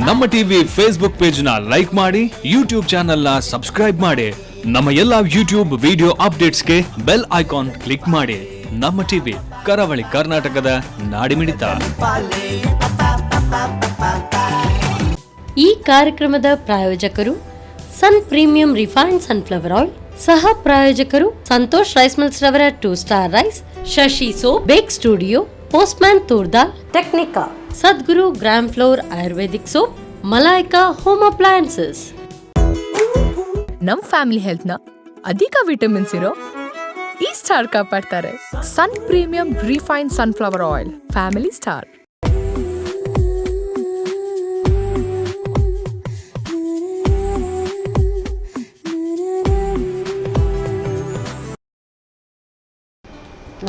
ನಮ್ಮ TV Facebook page ನ like ಮಾಡಿ, ಯೂಟ್ಯೂಬ್ ಚಾನೆಲ್ ನ ಸಬ್ಸ್ಕ್ರೈಬ್ ಮಾಡಿ. ನಮ್ಮ ಎಲ್ಲಾ ಯೂಟ್ಯೂಬ್ ವಿಡಿಯೋ ಅಪ್ಡೇಟ್ಸ್ಗೆ ಬೆಲ್ ಐಕಾನ್ ಕ್ಲಿಕ್ ಮಾಡಿ. ನಮ್ಮ ಟಿವಿ ಕರಾವಳಿ ಕರ್ನಾಟಕದ ನಾಡಿಮಿಡಿತ. ಈ ಕಾರ್ಯಕ್ರಮದ ಪ್ರಾಯೋಜಕರು Sun premium refined sunflower oil, ಸಹ ಪ್ರಾಯೋಜಕರು ಸಂತೋಷ್ ರೈಸ್ ಮಿಲ್ಸ್ ರವರ 2 star rice, Shashi soap, bake studio, postman toor dal, Technica, Sadguru gram flour Ayurvedic soap, Malaika home appliances. ನಮ್ ಫ್ಯಾಮಿಲಿ ಹೆಲ್ತ್ ನ ಅಧಿಕ ವಿಟಮಿನ್ಸ್ ಇರೋ ಈ ಸ್ಟಾರ್ ಕಾಪಾಡ್ತಾರೆ. Sun premium refined sunflower oil, family star.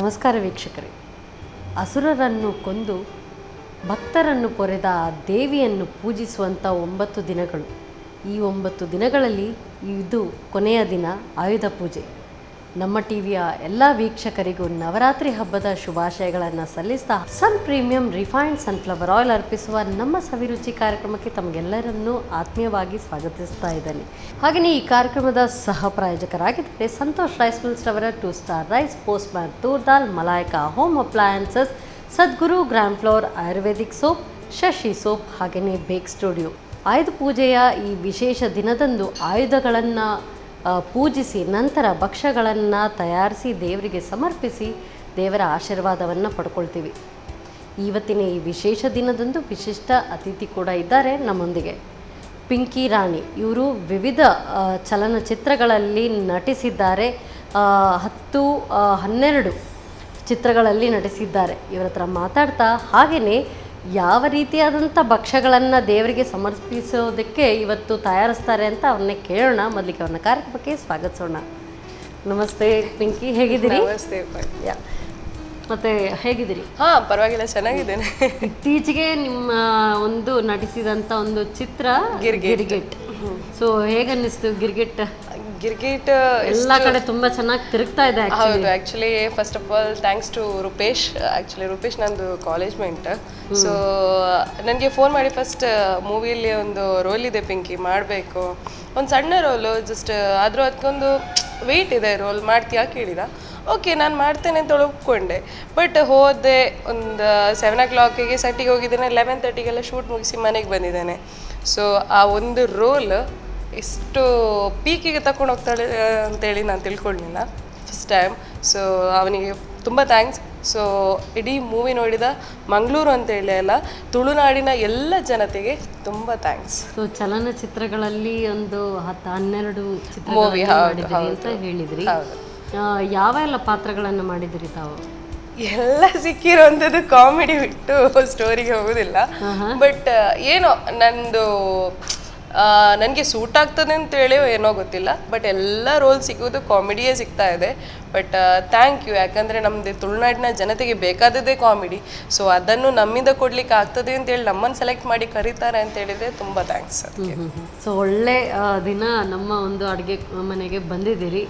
ನಮಸ್ಕಾರ ವೀಕ್ಷಕರೇ. ಅಸುರರನ್ನು ಕೊಂದು ಭಕ್ತರನ್ನು ಪೊರೆದ ಆ ದೇವಿಯನ್ನು ಪೂಜಿಸುವಂಥ 9 ದಿನಗಳು. ಈ 9 ದಿನಗಳಲ್ಲಿ ಇದು ಕೊನೆಯ ದಿನ ಆಯುಧ ಪೂಜೆ. ನಮ್ಮ ಟಿವಿಯ ಎಲ್ಲ ವೀಕ್ಷಕರಿಗೂ ನವರಾತ್ರಿ ಹಬ್ಬದ ಶುಭಾಶಯಗಳನ್ನು ಸಲ್ಲಿಸ್ತಾ ಸನ್ ಪ್ರೀಮಿಯಂ ರಿಫೈನ್ಡ್ ಸನ್ಫ್ಲವರ್ ಆಯಿಲ್ ಅರ್ಪಿಸುವ ನಮ್ಮ ಸವಿರುಚಿ ಕಾರ್ಯಕ್ರಮಕ್ಕೆ ತಮಗೆಲ್ಲರನ್ನೂ ಆತ್ಮೀಯವಾಗಿ ಸ್ವಾಗತಿಸ್ತಾ ಇದ್ದೇನೆ. ಹಾಗೆಯೇ ಈ ಕಾರ್ಯಕ್ರಮದ ಸಹ ಪ್ರಾಯೋಜಕರಾಗಿದ್ದರೆ ಸಂತೋಷ್ ರೈಸ್ ಮಿಲ್ಸ್ ರವರ 2 star rice, postman toor dal, Malaika home appliances, Sadguru gram flour Ayurvedic soap, Shashi soap, ಹಾಗೆಯೇ ಬೇಕ್ ಸ್ಟುಡಿಯೋ. ಆಯುಧ ಪೂಜೆಯ ಈ ವಿಶೇಷ ದಿನದಂದು ಆಯುಧಗಳನ್ನು ಪೂಜಿಸಿ ನಂತರ ಭಕ್ಷ್ಯಗಳನ್ನು ತಯಾರಿಸಿ ದೇವರಿಗೆ ಸಮರ್ಪಿಸಿ ದೇವರ ಆಶೀರ್ವಾದವನ್ನು ಪಡ್ಕೊಳ್ತೀವಿ. ಇವತ್ತಿನ ಈ ವಿಶೇಷ ದಿನದಂದು ವಿಶಿಷ್ಟ ಅತಿಥಿ ಕೂಡ ಇದ್ದಾರೆ ನಮ್ಮೊಂದಿಗೆ. ಪಿಂಕಿ ರಾಣಿ ಇವರು ವಿವಿಧ ಚಲನಚಿತ್ರಗಳಲ್ಲಿ ನಟಿಸಿದ್ದಾರೆ. 10-12 ಚಿತ್ರಗಳಲ್ಲಿ ನಟಿಸಿದ್ದಾರೆ. ಇವರ ಹತ್ರ ಮಾತಾಡ್ತಾ ಹಾಗೆಯೇ ಯಾವ ರೀತಿಯಾದಂಥ ಭಕ್ಷ್ಯಗಳನ್ನು ದೇವರಿಗೆ ಸಮರ್ಪಿಸೋದಕ್ಕೆ ಇವತ್ತು ತಯಾರಿಸ್ತಾರೆ ಅಂತ ಅವ್ರನ್ನೇ ಕೇಳೋಣ. ಮೊದಲಿಗೆ ಅವ್ರನ್ನ ಕಾರ್ಯಕ್ರಮಕ್ಕೆ ಸ್ವಾಗತಿಸೋಣ. ನಮಸ್ತೆ ಪಿಂಕಿ, ಹೇಗಿದ್ದೀರಿ? ನಮಸ್ತೆ. ಮತ್ತೆ ಹೇಗಿದ್ದೀರಿ? ಪರವಾಗಿಲ್ಲ, ಚೆನ್ನಾಗಿದ್ದೇನೆ. ಇತ್ತೀಚೆಗೆ ನಿಮ್ಮ ಒಂದು ನಟಿಸಿದಂಥ ಒಂದು ಚಿತ್ರ ಗಿರ್ಗಿಟ್. ಸೊ ಹೇಗನ್ನಿಸ್ತು ಗಿರ್ಗಿಟ್? ಎಲ್ಲ ಕಡೆ ತುಂಬಾ ಚೆನ್ನಾಗಿ ತಿರುಗ್ತಾ ಇದೆ. ಹೌದು, actually first of all thanks to Rupesh. Actually Rupesh ನಂದು ಕಾಲೇಜ್ ಮೇಟ್. ಸೊ ನನಗೆ ಫೋನ್ ಮಾಡಿ ಫಸ್ಟ್ ಮೂವಿಯಲ್ಲಿ ಒಂದು ರೋಲ್ ಇದೆ ಪಿಂಕಿ, ಮಾಡಬೇಕು, ಒಂದು ಸಣ್ಣ ರೋಲು, ಜಸ್ಟ್ ಆದರೂ ಅದಕ್ಕೊಂದು ವೆಯ್ಟ್ ಇದೆ, ರೋಲ್ ಮಾಡ್ತೀಯಾ ಕೇಳಿದ. ಓಕೆ, ನಾನು ಮಾಡ್ತೇನೆ ಅಂತ ಒಪ್ಕೊಂಡೆ. ಬಟ್ ಹೋದೆ, ಒಂದು 7 o'clock ಸೆಟ್ಟಿಗೆ ಹೋಗಿದ್ದೇನೆ. 11:30 ಶೂಟ್ ಮುಗಿಸಿ ಮನೆಗೆ ಬಂದಿದ್ದೇನೆ. ಸೊ ಆ ಒಂದು ರೋಲ್ ಎಷ್ಟು ಪೀಕಿಗೆ ತಗೊಂಡು ಹೋಗ್ತಾಳೆ ಅಂತೇಳಿ ನಾನು ತಿಳ್ಕೊಳ್ಳಿಲ್ಲ ಫಸ್ಟ್ ಟೈಮ್. ಸೊ ಅವನಿಗೆ ತುಂಬ ಥ್ಯಾಂಕ್ಸ್. ಸೊ ಇಡೀ ಮೂವಿ ನೋಡಿದ ಮಂಗಳೂರು ಅಂತೇಳಿ ಅಲ್ಲ, ತುಳುನಾಡಿನ ಎಲ್ಲ ಜನತೆಗೆ ತುಂಬ ಥ್ಯಾಂಕ್ಸ್. ಸೊ ಚಲನಚಿತ್ರಗಳಲ್ಲಿ ಒಂದು 10-12 ಮೂವಿ ಅಂತ ಹೇಳಿದ್ರಿ. ಯಾವ ಎಲ್ಲ ಪಾತ್ರಗಳನ್ನು ಮಾಡಿದ್ರಿ ತಾವು? ಎಲ್ಲ ಸಿಕ್ಕಿರೋಂಥದ್ದು ಕಾಮಿಡಿ ಬಿಟ್ಟು ಸ್ಟೋರಿಗೆ ಹೋಗೋದಿಲ್ಲ. ಬಟ್ ಏನೋ ನಂದು ನನಗೆ ಸೂಟ್ ಆಗ್ತದೆ ಅಂತೇಳಿ ಏನೋ ಗೊತ್ತಿಲ್ಲ, ಬಟ್ ಎಲ್ಲ ರೋಲ್ ಸಿಗೋದು ಕಾಮಿಡಿಯೇ ಸಿಗ್ತಾ ಇದೆ. ಬಟ್ ಥ್ಯಾಂಕ್ ಯು, ಯಾಕಂದರೆ ನಮ್ಮದು ತುಳುನಾಡಿನ ಜನತೆಗೆ ಬೇಕಾದದ್ದೇ ಕಾಮಿಡಿ. ಸೊ ಅದನ್ನು ನಮ್ಮಿಂದ ಕೊಡ್ಲಿಕ್ಕೆ ಆಗ್ತದೆ ಅಂತೇಳಿ ನಮ್ಮನ್ನು ಸೆಲೆಕ್ಟ್ ಮಾಡಿ ಕರೀತಾರೆ ಅಂತ ಹೇಳಿದರೆ ತುಂಬ ಥ್ಯಾಂಕ್ಸ್. ಸೊ ಒಳ್ಳೆ ದಿನ ನಮ್ಮ ಒಂದು ಅಡುಗೆ ಮನೆಗೆ ಬಂದಿದ್ದೀರಿ.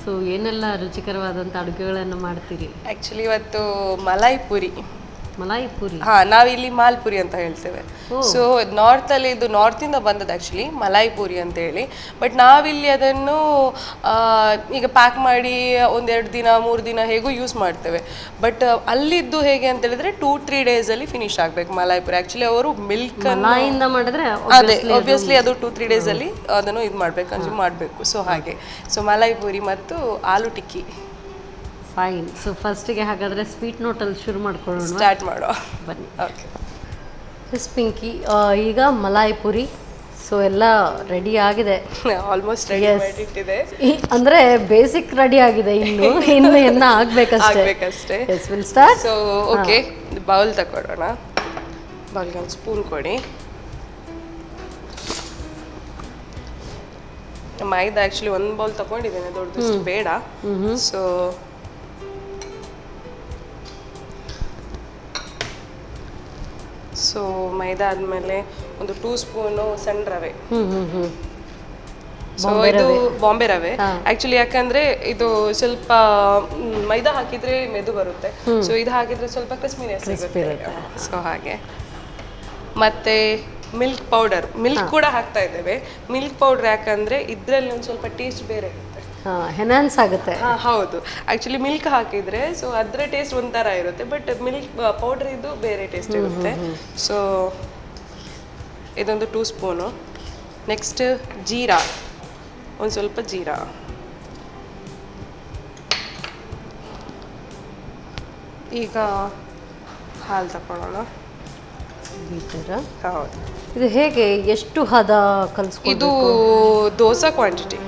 ಸೊ ಏನೆಲ್ಲ ರುಚಿಕರವಾದಂಥ ಅಡುಗೆಗಳನ್ನು ಮಾಡ್ತೀರಿ? ಆ್ಯಕ್ಚುಲಿ ಇವತ್ತು ಮಲಾಯಿ ಪುರಿ. ನಾವಿಲ್ಲಿ ಮಾಲ್ಪುರಿ ಅಂತ ಹೇಳ್ತೇವೆ. ಸೊ ನಾರ್ತಲ್ಲಿ ಇದು ನಾರ್ತಿಂದ ಬಂದದ್ದು ಆ್ಯಕ್ಚುಲಿ ಮಲಾಯಿ ಪೂರಿ ಅಂತ ಹೇಳಿ. ಬಟ್ ನಾವಿಲ್ಲಿ ಅದನ್ನು ಈಗ ಪ್ಯಾಕ್ ಮಾಡಿ 1-2 ದಿನ 3 ದಿನ ಹೇಗೂ ಯೂಸ್ ಮಾಡ್ತೇವೆ. ಬಟ್ ಅಲ್ಲಿದ್ದು ಹೇಗೆ ಅಂತ ಹೇಳಿದ್ರೆ 2-3 ಡೇಸಲ್ಲಿ ಫಿನಿಶ್ ಆಗಬೇಕು ಮಲಾಯಿ ಪೂರಿ. ಆ್ಯಕ್ಚುಲಿ ಅವರು ಮಿಲ್ಕ್ ಮಾಡಿದ್ರೆ ಅದೇ ಆಬ್ವಿಯಸ್ಲಿ ಅದು 2-3 ಡೇಸಲ್ಲಿ ಅದನ್ನು ಇದು ಮಾಡಬೇಕು, ಕನ್ಸ್ಯೂಮ್ ಮಾಡಬೇಕು. ಸೊ ಹಾಗೆ, ಸೊ ಮಲಾಯಿ ಪೂರಿ ಮತ್ತು ಆಲೂ ಟಿಕ್ಕಿ. ಫೈನ್. ಸೊ ಫಸ್ಟಿಗೆ ಹಾಗಾದರೆ ಸ್ವೀಟ್ ನೋಟಲ್ಲಿ ಶುರು ಮಾಡ್ಕೊಳ್ಳೋಣ, ಸ್ಟಾರ್ಟ್ ಮಾಡುವ ಬನ್ನಿ. ಓಕೆ. ಎಸ್ ಪಿಂಕಿ, ಈಗ ಮಲಾಯಿ ಪುರಿ ಸೊ ಎಲ್ಲ ರೆಡಿ ಆಗಿದೆ. ಆಲ್ಮೋಸ್ಟ್ ರೆಡಿ ಮಾಡಿಟ್ಟಿದೆ. ಅಂದರೆ ಬೇಸಿಕ್ ರೆಡಿ ಆಗಿದೆ, ಇನ್ನು ಎಲ್ಲ ಆಗಬೇಕಷ್ಟೇ. Yes will start. So okay, bowl ತಗೊಳ್ಳೋಣ. ಬೌಲ್ಗೆ ಒಂದು ಸ್ಪೂನ್ ಕೊಡಿ. ಮೈದಾ ಆ್ಯಕ್ಚುಲಿ 1 ಬೌಲ್ ತಗೊಂಡಿದ್ದೇನೆ, ದೊಡ್ಡದಷ್ಟು ಬೇಡ. ಸೊ ಸೊ ಮೈದಾ ಆದಮೇಲೆ ಒಂದು 2 ಸ್ಪೂನು ಸಣ್ಣ ರವೆ. ಸೊ ಇದು ಬಾಂಬೆ ರವೆ ಆಕ್ಚುಲಿ, ಯಾಕಂದ್ರೆ ಇದು ಸ್ವಲ್ಪ ಮೈದಾ ಹಾಕಿದ್ರೆ ಮೆದು ಬರುತ್ತೆ, ಸೊ ಇದು ಹಾಕಿದ್ರೆ ಸ್ವಲ್ಪ ಕ್ರಿಸ್ಪಿನೆಸ್ ಸಿಗುತ್ತೆ. ಸೊ ಹಾಗೆ ಮತ್ತೆ ಮಿಲ್ಕ್ ಪೌಡರ್, ಮಿಲ್ಕ್ ಕೂಡ ಹಾಕ್ತಾ ಇದ್ದೇವೆ. ಮಿಲ್ಕ್ ಪೌಡರ್ ಯಾಕಂದ್ರೆ ಇದ್ರಲ್ಲಿ ಒಂದು ಸ್ವಲ್ಪ ಟೇಸ್ಟ್ ಬೇರೆ ಇರುತ್ತೆ. ಎನ್ಹಾನ್ಸ್ ಆಗುತ್ತೆ. ಹೌದು, ಆಕ್ಚುಲಿ ಮಿಲ್ಕ್ ಹಾಕಿದ್ರೆ ಸೊ ಅದ್ರ ಟೇಸ್ಟ್ ಒಂಥರ ಇರುತ್ತೆ, ಬಟ್ ಮಿಲ್ಕ್ ಪೌಡರ್ ಇದು ಬೇರೆ ಟೇಸ್ಟ್ ಇರುತ್ತೆ. ಸೊ ಇದೊಂದು 2 ಸ್ಪೂನು. ನೆಕ್ಸ್ಟ್ ಜೀರಾ, ಒಂದು ಸ್ವಲ್ಪ ಜೀರಾ. ಈಗ ಹಾಲು ತಗೊಳ್ಳೋಣ. ಹೌದು. ಇದು ಹೇಗೆ, ಎಷ್ಟು ಹದ ಕಲಿಸ್ಕೊಂಡು? ಇದು ದೋಸೆ ಕ್ವಾಂಟಿಟಿ,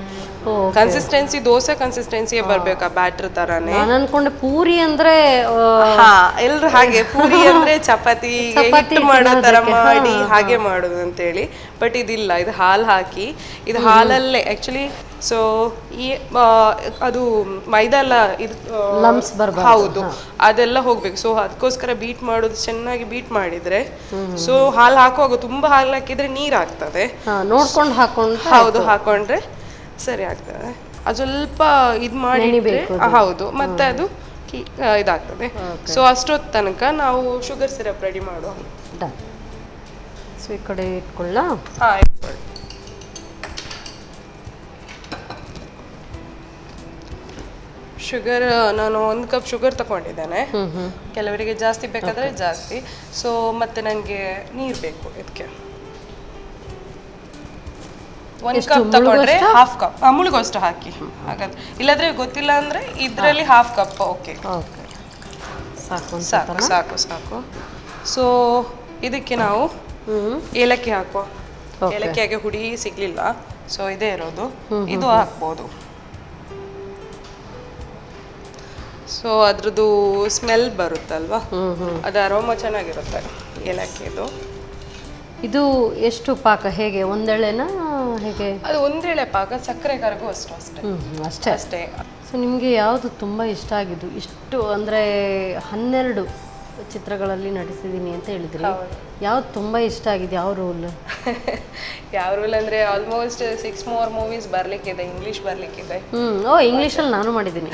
ಕನ್ಸಿಸ್ಟೆನ್ಸಿ ದೋಸೆ ಕನ್ಸಿಸ್ಟೆನ್ಸಿಯೇ ಬರ್ಬೇಕಾ, ಬ್ಯಾಟರ್ ತರಾನೇ. ನಾನು ಅನ್ಕೊಂಡೆ ಪೂರಿ ಅಂದ್ರೆ ಎಲ್ರು ಹಾಗೆ ಪೂರಿ ಅಂದ್ರೆ ಚಪಾತಿ ಹಿಟ್ಟು ಮಾಡೋ ತರ ಮಾಡಿ ಹಾಗೆ ಮಾಡೋದು ಅಂತೇಳಿ. ಬಟ್ ಇದಿಲ್ಲ, ಇದು ಹಾಲು ಹಾಕಿ, ಇದು ಹಾಲಲ್ಲೇ ಆಕ್ಚುಲಿ. ಸೊ ಈ ಅದು ಮೈದಾ ಎಲ್ಲ ಇದು ಲಮ್ಸ್ ಬರಬಾರ್ದು. ಹೌದು, ಅದೆಲ್ಲ ಹೋಗ್ಬೇಕು. ಸೊ ಅದಕ್ಕೋಸ್ಕರ ಬೀಟ್ ಮಾಡೋದು, ಚೆನ್ನಾಗಿ ಬೀಟ್ ಮಾಡಿದ್ರೆ ಸೊ ಹಾಲು ಹಾಕುವಾಗ ತುಂಬಾ ಹಾಲು ಹಾಕಿದ್ರೆ ನೀರ್ ಆಗ್ತದೆ. ನೋಡ್ಕೊಂಡು ಹಾಕೊಂಡು. ಹೌದು, ಹಾಕೊಂಡ್ರೆ ಸರಿ ಆಗ್ತದೆ. ಅದು ಸ್ವಲ್ಪ ಇದು ಮಾಡಿ. ಹೌದು, ಮತ್ತೆ ಅದು ಇದಾಗ್ತದೆ. ಸೊ ಅಷ್ಟೊತ್ತು ತನಕ ನಾವು ಶುಗರ್ ಸಿರಪ್ ರೆಡಿ ಮಾಡುವ. ಸೊ ಈ ಕಡೆ ಇಟ್ಕೊಳ್ಳ. ಶುಗರ್ ನಾನು 1 ಕಪ್ ಶುಗರ್ ತಗೊಂಡಿದ್ದೇನೆ. ಕೆಲವರಿಗೆ ಜಾಸ್ತಿ ಬೇಕಾದ್ರೆ ಜಾಸ್ತಿ. ಸೊ ಮತ್ತೆ ನನಗೆ ನೀರು ಬೇಕು ಇದಕ್ಕೆ. 1 ಕಪ್ ತಗೊಂಡ್ರೆ ಹಾಫ್ ಕಪ್ ಮುಳುಗೋಷ್ಟು ಹಾಕಿ. ಹಾಗಾದ್ರೆ ಇಲ್ಲಾದ್ರೆ ಗೊತ್ತಿಲ್ಲ ಅಂದ್ರೆ ಇದರಲ್ಲಿ ಹಾಫ್ ಕಪ್. ಓಕೆ, ಸಾಕು ಸಾಕು ಸಾಕು. ಸೊ ಇದಕ್ಕೆ ನಾವು ಏಲಕ್ಕಿ ಹಾಕುವ. ಏಲಕ್ಕಿ ಹಾಗೆ ಹುಡಿ ಸಿಗ್ಲಿಲ್ಲ, ಸೊ ಇದೇ ಇರೋದು, ಇದು ಹಾಕ್ಬೋದು. ಸೊ ಅದ್ರದ್ದು ಸ್ಮೆಲ್ ಬರುತ್ತಲ್ವಾ, ಅದು ಅರೋಮಾ ಚೆನ್ನಾಗಿರುತ್ತೆ ಏಲಕ್ಕಿದು. ಇದು ಎಷ್ಟು ಪಾಕ, ಹೇಗೆ ಒಂದೆಳೆನಾ ಹೇಗೆ? ಅದು ಒಂದೇಳೆ ಪಾಕ, ಸಕ್ಕರೆ ಕರಗು ಅಷ್ಟೇ ಅಷ್ಟೇ ಅಷ್ಟೇ. ಸೊ ನಿಮಗೆ ಯಾವುದು ತುಂಬ ಇಷ್ಟ ಆಗಿದ್ದು? ಇಷ್ಟು ಅಂದರೆ 12 ಚಿತ್ರಗಳಲ್ಲಿ ನಟಿಸಿದ್ದೀನಿ ಅಂತ ಹೇಳಿದ್ರಿ, ಯಾವ್ದು ತುಂಬ ಇಷ್ಟ ಆಗಿದೆ? ಯಾವ ರೋಲ್? ಯಾವ ರೋಲ್ ಅಂದರೆ ಆಲ್ಮೋಸ್ಟ್ 6 more ಮೂವೀಸ್ ಬರ್ಲಿಕ್ಕಿದೆ, ಇಂಗ್ಲೀಷ್ ಬರ್ಲಿಕ್ಕಿದೆ. ಓ, ಇಂಗ್ಲೀಷಲ್ಲಿ ನಾನು ಮಾಡಿದ್ದೀನಿ.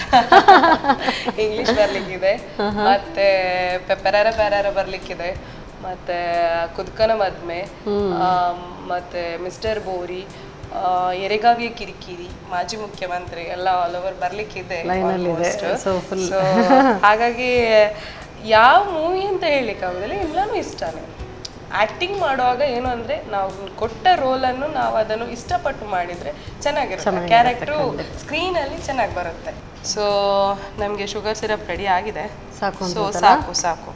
ಇಂಗ್ಲೀಷ್ ಬರ್ಲಿಕ್ಕಿದೆ, ಮತ್ತೆ ಪೆರಾರ ಬರ್ಲಿಕ್ಕಿದೆ, ಮತ್ತೆ ಕುದ್ಕನ ಮದ್ಮೆ, ಮತ್ತೆ ಮಿಸ್ಟರ್ ಬೋರಿ, ಎರೆಗಾವಿಯ ಕಿರಿಕಿರಿ, ಮಾಜಿ ಮುಖ್ಯಮಂತ್ರಿ ಎಲ್ಲ ಆಲ್ ಓವರ್ ಬರ್ಲಿಕ್ಕಿದೆ. ಹಾಗಾಗಿ ಯಾವ ಮೂವಿ ಅಂತ ಹೇಳಲಿಕ್ಕೆ ಆಗೋದಿಲ್ಲ, ಎಲ್ಲಾನು ಇಷ್ಟನೇ. ಆಕ್ಟಿಂಗ್ ಮಾಡುವಾಗ ಏನು ಅಂದ್ರೆ ನಾವು ಕೊಟ್ಟ ರೋಲನ್ನು ನಾವು ಅದನ್ನು ಇಷ್ಟಪಟ್ಟು ಮಾಡಿದ್ರೆ ಚೆನ್ನಾಗಿರುತ್ತೆ, ಕ್ಯಾರೆಕ್ಟರು ಸ್ಕ್ರೀನಲ್ಲಿ ಚೆನ್ನಾಗಿ ಬರುತ್ತೆ. ಸೊ ನಮಗೆ ಶುಗರ್ ಸಿರಪ್ ರೆಡಿ ಆಗಿದೆ. ಸೊ ಸಾಕು ಸಾಕು.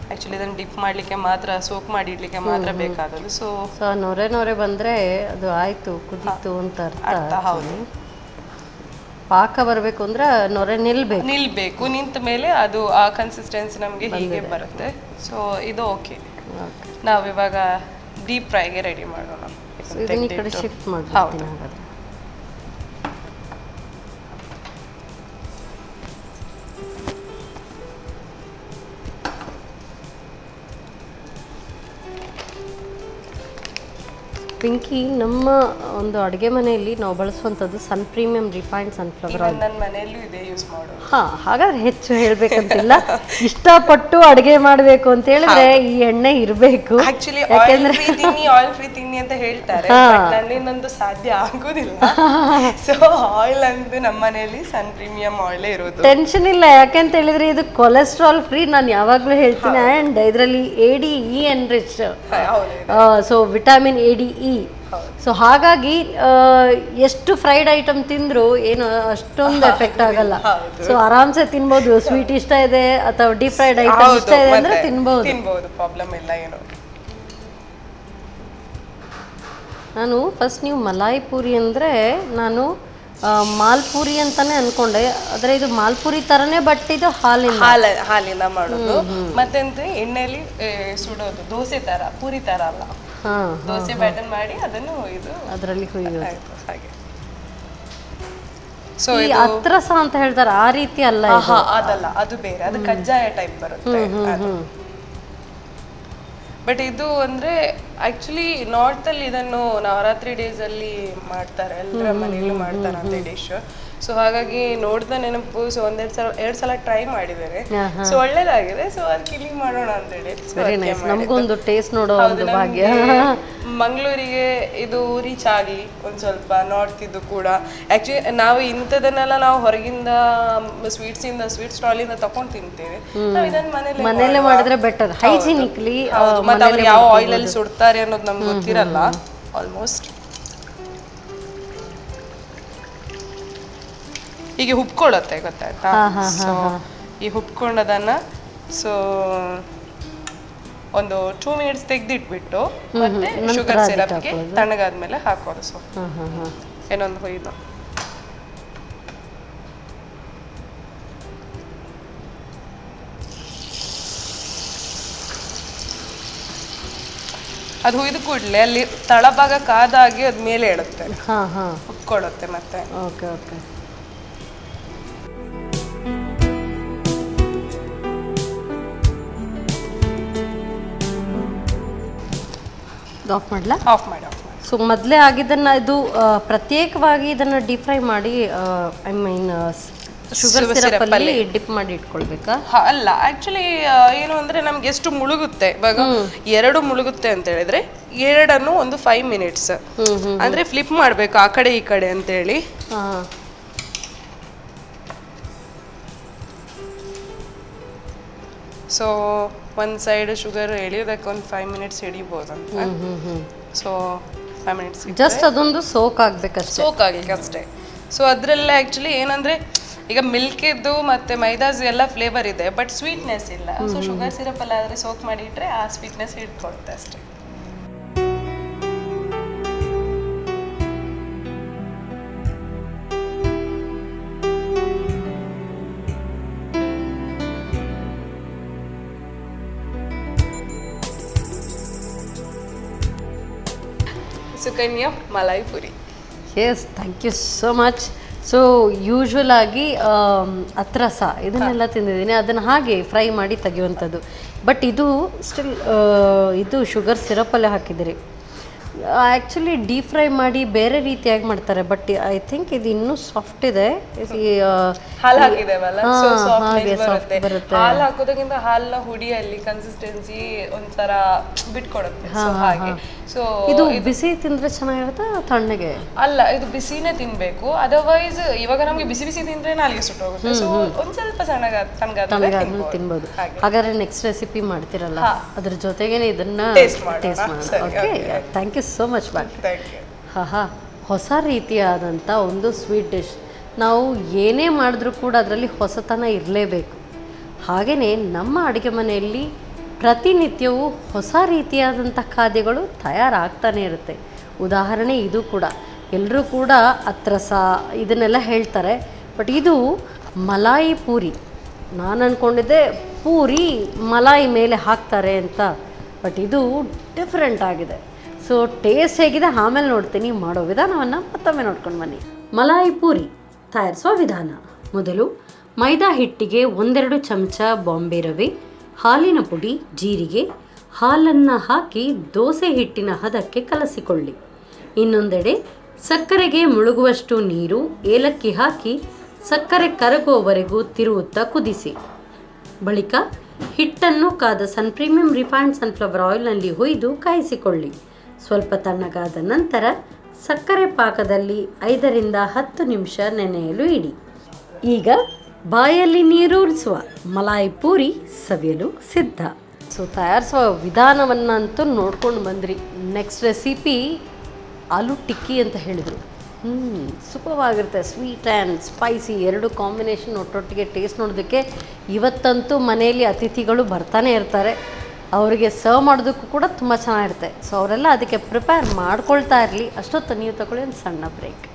ಆ್ಯಕ್ಚುಲಿ ಇದನ್ನು ಡಿಪ್ ಮಾಡಲಿಕ್ಕೆ ಮಾತ್ರ, ಸೋಕ್ ಮಾಡಿ ಇಡ್ಲಿಕ್ಕೆ ಮಾತ್ರ ಬೇಕಾದದ್ದು. ಸೊ ನೊರೆ ಬಂದರೆ ಅದು ಆಯಿತು, ಕುದೀತು ಅಂತ ಅರ್ಥ. ಹೌದು, ಪಾಕ ಬರಬೇಕು ಅಂದ್ರೆ ನೊರೆ ನಿಲ್ಬೇಕು. ನಿಂತ ಮೇಲೆ ಅದು ಆ ಕನ್ಸಿಸ್ಟೆನ್ಸಿ ನಮಗೆ ಹೀಗೆ ಬರುತ್ತೆ. ಸೊ ಇದು ಓಕೆ. ನಾವಿವಾಗ ಡೀಪ್ ಫ್ರೈಗೆ ರೆಡಿ ಮಾಡೋಣ. ಈ ಕಡೆ ಶಿಫ್ಟ್ ಮಾಡ್ತೀನಿ. ಹಾಗಾದ್ರೆ ಪಿಂಕಿ, ನಮ್ಮ ಒಂದು ಅಡುಗೆ ಮನೆಯಲ್ಲಿ ನಾವು ಬಳಸುವಂಥದ್ದು ಸನ್ ಪ್ರೀಮಿಯಂ ರಿಫೈನ್ಡ್ ಸನ್ಫ್ಲವರ್ ಆಯಿಲ್. ನನ್ನ ಮನೆಯಲ್ಲೂ ಇದೆ, ಯೂಸ್ ಮಾಡೋದು. ಹಾಗಾದ್ರೆ ಹೆಚ್ಚು ಹೇಳ್ಬೇಕಂತಿಲ್ಲ. ಇಷ್ಟಪಟ್ಟು ಅಡುಗೆ ಮಾಡಬೇಕು ಅಂತ ಹೇಳಿದ್ರೆ ಈ ಎಣ್ಣೆ ಇರಬೇಕು. ಆಕ್ಚುಲಿ ಆಯಿಲ್ ಫ್ರೀ ತಿನ್ನಿ ಅಂತ ಹೇಳ್ತಾರೆ, ನನ್ನಿಂದಂತೂ ಸಾಧ್ಯ ಆಗೋದಿಲ್ಲ. ಸೊ ಆಯಿಲ್ ಅಂದು ನಮ್ಮ ಮನೆಯಲ್ಲಿ ಸನ್ ಪ್ರೀಮಿಯಂ ಆಯಿಲೇ ಇರೋದು. ಟೆನ್ಷನ್ ಇಲ್ಲ, ಯಾಕೆಂತ ಹೇಳಿದ್ರೆ ಇದು ಕೊಲೆಸ್ಟ್ರಾಲ್ ಫ್ರೀ. ನಾನು ಯಾವಾಗಲೂ ಹೇಳ್ತೀನಿ. ಆ್ಯಂಡ್ ಇದರಲ್ಲಿ ADE enrich, so vitamin ADE. So ಹಾಗಾಗಿ ಎಷ್ಟು ಫ್ರೈಡ್ ಐಟಮ್ ತಿಂದ್ರು ಏನು ಅಷ್ಟೊಂದು ಎಫೆಕ್ಟ್ ಆಗಲ್ಲ. ಸೊ ಆರಾಮ್ಸೆ ತಿನ್ಬೋದು. ಸ್ವೀಟ್ ಇಷ್ಟ ಇದೆ ಅಥವಾ ಡೀಪ್ ಫ್ರೈಡ್ ಐಟಮ್ ಇಷ್ಟ ಇದೆ ಅಂದ್ರೆ ತಿನ್ಬೋದು, ಪ್ರಾಬ್ಲಮ್ ಇಲ್ಲ ಏನು. ನಾನು ಫಸ್ಟ್ ನೀವು ಮಲಾಯಿ ಪೂರಿ ಅಂದರೆ ನಾನು ಮಾಲ್ಪುರಿ ಅಂತಾನೆ ಅನ್ಕೊಂಡೆ, ಆದರೆ ಇದು ಮಾಲ್ಪುರಿ ಥರನೇ, ಬಟ್ ಇದು ಹಾಲಿಂದ ಮಾಡೋದು. ಮತ್ತೆಂತ ಎಣ್ಣೆಯಲ್ಲಿ ಸುಡೋದು, ದೋಸೆ ಥರ, ಪೂರಿ ಥರ ಅಲ್ಲ. ದೋಸೆ ಬ್ಯಾಟರ್ ಮಾಡಿ ಅದನ್ನು ಇದು ಅದರಲ್ಲಿ ಹುಯ್ಯೋದು ಹಾಗೆ. ಸೊ ಅತ್ರಸ ಅಂತ ಹೇಳ್ತಾರೆ, ಆ ರೀತಿ ಅಲ್ಲ, ಅದಲ್ಲ, ಅದು ಬೇರೆ, ಅದು ಕಜ್ಜಾಯ ಟೈಪ್ ಬರುತ್ತೆ. ಬಟ್ ಇದು ಅಂದ್ರೆ ಆಕ್ಚುಲಿ ನಾರ್ತ್ ಅಲ್ಲಿ ಇದನ್ನು ನವರಾತ್ರಿ ಡೇಸ್ ಅಲ್ಲಿ ಮಾಡ್ತಾರೆ, ಎಲ್ಲರ ಮನೆಯಲ್ಲೂ ಮಾಡ್ತಾರಂತೆ ಡಿಶ್. ಸೊ ಹಾಗಾಗಿ ನೋಡಿದ ನೆನಪು. ಸೊ ಎರಡು ಸಲ ಟ್ರೈ ಮಾಡಿದ್ದಾರೆ. ಸೊ ಒಳ್ಳೇದಾಗಿದೆ. ಸೊ ಅದಕ್ಕೆ ಇಲ್ಲಿ ಮಾಡೋಣ ಅಂತೇಳಿ. Very nice. ನಮಗೊಂದು ಟೇಸ್ಟ್ ನೋಡೋ ಒಂದು ಭಾಗ್ಯ. ಮಂಗಳೂರಿಗೆ ಇದು ರೀಚ್ ಆಗಲಿ ಒಂದು ಸ್ವಲ್ಪ, ನಾರ್ತ್ ಇದು ಕೂಡ. ಆ್ಯಕ್ಚುಲಿ ನಾವು ಇಂಥದನ್ನೆಲ್ಲ ನಾವು ಹೊರಗಿಂದ ಸ್ವೀಟ್ ಸ್ಟಾಲಿಂದ ತಗೊಂಡು ತಿಂತೇವೆ. ನಾವು ಇದನ್ನು ಮನೆಯಲ್ಲೇ ಮಾಡಿದ್ರೆ ಬೆಟರ್, ಹೈಜಿನಿಕ್ಲಿ. ಮತ್ತೆ ಅವ್ರು ಯಾವ ಆಯಿಲ್ ಅಲ್ಲಿ ಸುಡ್ತಾರೆ ಅನ್ನೋದು ನಮ್ಗೆ ಗೊತ್ತಿರಲ್ಲ ಆಲ್ಮೋಸ್ಟ್. ಹೀಗೆ ಹುಬ್ಕೊಳ್ಳುತ್ತೆ, ಗೊತ್ತಾಯ್ತಾ? ಸೊ ಈ ಹುಬ್ಕೊಂಡದನ್ನ ಸೊ ಒಂದು 2 ಮಿನಿಟ್ಸ್ ತೆಗೆದಿಟ್ಬಿಟ್ಟು ಮತ್ತೆ ಶುಗರ್ ಸಿರಪ್ಗೆ ತಣ್ಣಗಾದ್ಮೇಲೆ ಹಾಕೋದು. ಸೊ ಏನೊಂದು ಹೊಯ್ದು ಅದು ಹುಯ್ದು ಕೂಡಲೇ ಅಲ್ಲಿ ತಳಭಾಗ ಕಾದಾಗಿ ಅದ್ ಮೇಲೆ ಇಡುತ್ತೆ, ಹುಬ್ಕೊಳ್ಳುತ್ತೆ ಮತ್ತೆ. Okay okay. ಆಫ್ ಮಾಡಲಾ? ಆಫ್ ಮಾಡಿ. ಸೊ ಮೊದಲೇ ಆಗಿದ್ದನ್ನ ಇದು ಪ್ರತ್ಯೇಕವಾಗಿ ಇದನ್ನ ಡೀಪ್ ಫ್ರೈ ಮಾಡಿ ಐ ಮೀನ್ ಶುಗರ್ ಸಿರಪ್ ಅಲ್ಲಿ ಡಿಪ್ ಮಾಡಿ ಇಟ್ಕೊಳ್ಬೇಕಾ? ಅಲ್ಲ, ಆಕ್ಚುಲಿ ಏನು ಅಂದ್ರೆ ನಮ್ಗೆ ಎಷ್ಟು ಮುಳುಗುತ್ತೆ ಇವಾಗ, 2 ಮುಳುಗುತ್ತೆ ಅಂತ ಹೇಳಿದ್ರೆ 2 ಒಂದು 5 ಮಿನಿಟ್ಸ್ ಅಂದ್ರೆ ಫ್ಲಿಪ್ ಮಾಡ್ಬೇಕು ಆ ಕಡೆ ಈ ಕಡೆ ಅಂತ ಹೇಳಿ. ಸೊ ಒಂದು ಸೈಡ್ ಶುಗರ್ ಎಳಿಯೋದಕ್ಕೆ ಒಂದು 5 ಮಿನಿಟ್ಸ್ ಹಿಡಿಬೋದು ಅಂತ. ಸೊ 5 ಮಿನಿಟ್ಸ್ ಜಸ್ಟ್ ಅದೊಂದು ಸೋಕ್ ಆಗ್ಬೇಕಷ್ಟೇ, ಸೋಕ್ ಆಗ್ಲಿಕ್ಕೆ ಅಷ್ಟೇ. ಸೊ ಅದರಲ್ಲೇ ಆ್ಯಕ್ಚುಲಿ ಏನಂದರೆ ಈಗ ಮಿಲ್ಕಿದ್ದು ಮತ್ತು ಮೈದಾಸ್ ಎಲ್ಲ ಫ್ಲೇವರ್ ಇದೆ, ಬಟ್ ಸ್ವೀಟ್ನೆಸ್ ಇಲ್ಲ. ಸೊ ಶುಗರ್ ಸಿರಪಲ್ಲಿ ಆದರೆ ಸೋಕ್ ಮಾಡಿ ಇಟ್ಟರೆ ಆ ಸ್ವೀಟ್ನೆಸ್ ಇಟ್ಕೊಳುತ್ತೆ ಅಷ್ಟೇ. Sukanya malai puri. Yes, thank you so much. So usually ಆಗಿ ಅತ್ರಸ ಇದನ್ನೆಲ್ಲ ತಿಂದಿದ್ದೀನಿ, ಅದನ್ನು ಹಾಗೆ ಫ್ರೈ ಮಾಡಿ ತೆಗೆಯುವಂಥದ್ದು. ಬಟ್ ಇದು ಸ್ಟಿಲ್ ಇದು ಶುಗರ್ ಸಿರಪಲ್ಲೇ ಹಾಕಿದ್ದೀರಿ. ಆ್ಯಕ್ಚುಲಿ ಡೀಪ್ ಫ್ರೈ ಮಾಡಿ ಬೇರೆ ರೀತಿಯಾಗಿ ಮಾಡ್ತಾರೆ, ಬಟ್ ಐ ಥಿಂಕ್ ಇದು ಇನ್ನೂ ಸಾಫ್ಟ್ ಇದೆ. ಹಾಲು ಹಾಕಿದೇವಲ್ಲ, ಸೊ ಸಾಫ್ಟ್ ಬರುತ್ತೆ. ಹಾಲು ಹಾಕೋದಕ್ಕಿಂತ ಹಾಲಿನ ಹುಡಿಯಲ್ಲಿ ಕನ್ಸಿಸ್ಟೆನ್ಸಿ ಒಂಥರ ಬಿಟ್ಕೊಡುತ್ತೆ. ಸೊ ಹಾಗೆ. ಸೊ ಇದು ಬಿಸಿ ತಿಂದ್ರೆ ಚೆನ್ನಾಗಿರುತ್ತೆ ತಣ್ಣಗೆ? ಅಲ್ಲ, ಇದು ಬಿಸಿನೇ ತಿನ್ಬೇಕು. ಅದರ್ವೈಸ್ ಇವಾಗ ನಮ್ಗೆ ಬಿಸಿ ಬಿಸಿ ತಿಂದ್ರೆ ನಾಲ್ಗೆ ಸುಟ್ಟೋಗುತ್ತೆ. ಸೊ ಒಂದ್ ಸ್ವಲ್ಪ ತಣ್ಣಗಾದ್ಮೇಲೆ ತಿನ್ಬೋದು. ಹಾಗಾದ್ರೆ ನೆಕ್ಸ್ಟ್ ರೆಸಿಪಿ ಮಾಡ್ತಿರಲ್ಲ, ಅದ್ರ ಜೊತೆಗೇನೆ ಇದನ್ನ ಟೇಸ್ಟ್ ಮಾಡೋಣ. Okay, thank you so much bye. ಹೊಸ ರೀತಿಯಾದಂಥ ಒಂದು ಸ್ವೀಟ್ ಡಿಶ್. ನಾವು ಏನೇ ಮಾಡಿದ್ರೂ ಕೂಡ ಅದರಲ್ಲಿ ಹೊಸತನ ಇರಲೇಬೇಕು. ಹಾಗೆಯೇ ನಮ್ಮ ಅಡುಗೆ ಮನೆಯಲ್ಲಿ ಪ್ರತಿನಿತ್ಯವೂ ಹೊಸ ರೀತಿಯಾದಂಥ ಖಾದ್ಯಗಳು ತಯಾರಾಗ್ತಾನೆ ಇರುತ್ತೆ. ಉದಾಹರಣೆ ಇದು ಕೂಡ. ಎಲ್ಲರೂ ಕೂಡ ಅತ್ರಸ ಇದನ್ನೆಲ್ಲ ಹೇಳ್ತಾರೆ, ಬಟ್ ಇದು ಮಲಾಯಿ ಪೂರಿ. ನಾನು ಅಂದ್ಕೊಂಡಿದ್ದೆ ಪೂರಿ ಮಲಾಯಿ ಮೇಲೆ ಹಾಕ್ತಾರೆ ಅಂತ, ಬಟ್ ಇದು ಡಿಫ್ರೆಂಟ್ ಆಗಿದೆ. ಸೊ ಟೇಸ್ಟ್ ಹೇಗಿದೆ ಆಮೇಲೆ ನೋಡ್ತೀನಿ, ಮಾಡೋ ವಿಧಾನವನ್ನು ಮತ್ತೊಮ್ಮೆ ನೋಡ್ಕೊಂಡು ಬನ್ನಿ. ಮಲಾಯಿ ಪೂರಿ ತಯಾರಿಸುವ ವಿಧಾನ. ಮೊದಲು ಮೈದಾ ಹಿಟ್ಟಿಗೆ 1-2 ಚಮಚ ಬಾಂಬೆ ರವೆ, ಹಾಲಿನ ಪುಡಿ, ಜೀರಿಗೆ, ಹಾಲನ್ನು ಹಾಕಿ ದೋಸೆ ಹಿಟ್ಟಿನ ಹದಕ್ಕೆ ಕಲಸಿಕೊಳ್ಳಿ. ಇನ್ನೊಂದೆಡೆ ಸಕ್ಕರೆಗೆ ಮುಳುಗುವಷ್ಟು ನೀರು, ಏಲಕ್ಕಿ ಹಾಕಿ ಸಕ್ಕರೆ ಕರಗುವವರೆಗೂ ತಿರುವುತ್ತಾ ಕುದಿಸಿ. ಬಳಿಕ ಹಿಟ್ಟನ್ನು ಕಾದ ಪ್ರೀಮಿಯಂ ರಿಫೈನ್ಡ್ ಸನ್ಫ್ಲವರ್ ಆಯಿಲ್ನಲ್ಲಿ ಹುಯ್ದು ಕಾಯಿಸಿಕೊಳ್ಳಿ. ಸ್ವಲ್ಪ ತಣ್ಣಗಾದ ನಂತರ ಸಕ್ಕರೆ ಪಾಕದಲ್ಲಿ 5ರಿಂದ 10 ನಿಮಿಷ ನೆನೆಯಲು ಇಡಿ. ಈಗ ಬಾಯಲ್ಲಿ ನೀರೂರಿಸುವ ಮಲಾಯಿ ಪೂರಿ ಸವಿಯಲು ಸಿದ್ಧ. ಸೊ ತಯಾರಿಸುವ ವಿಧಾನವನ್ನಂತೂ ನೋಡ್ಕೊಂಡು ಬಂದ್ರಿ. ನೆಕ್ಸ್ಟ್ ರೆಸಿಪಿ ಆಲೂ ಟಿಕ್ಕಿ ಅಂತ ಹೇಳಿದರು. ಸೂಪರ್ವಾಗಿರುತ್ತೆ. ಸ್ವೀಟ್ ಆ್ಯಂಡ್ ಸ್ಪೈಸಿ 2 ಕಾಂಬಿನೇಷನ್ ಒಟ್ಟೊಟ್ಟಿಗೆ ಟೇಸ್ಟ್ ನೋಡೋದಕ್ಕೆ. ಇವತ್ತಂತೂ ಮನೆಯಲ್ಲಿ ಅತಿಥಿಗಳು ಬರ್ತಾನೆ ಇರ್ತಾರೆ, ಅವರಿಗೆ ಸರ್ವ್ ಮಾಡೋದಕ್ಕೂ ಕೂಡ ತುಂಬ ಚೆನ್ನಾಗಿರುತ್ತೆ. ಸೊ ಅವರೆಲ್ಲ ಅದಕ್ಕೆ ಪ್ರಿಪೇರ್ ಮಾಡ್ಕೊಳ್ತಾ ಇರಲಿ. ಅಷ್ಟೊತ್ತು ನೀವು ತಗೊಳ್ಳಿ ಒಂದು ಸಣ್ಣ ಬ್ರೇಕ್.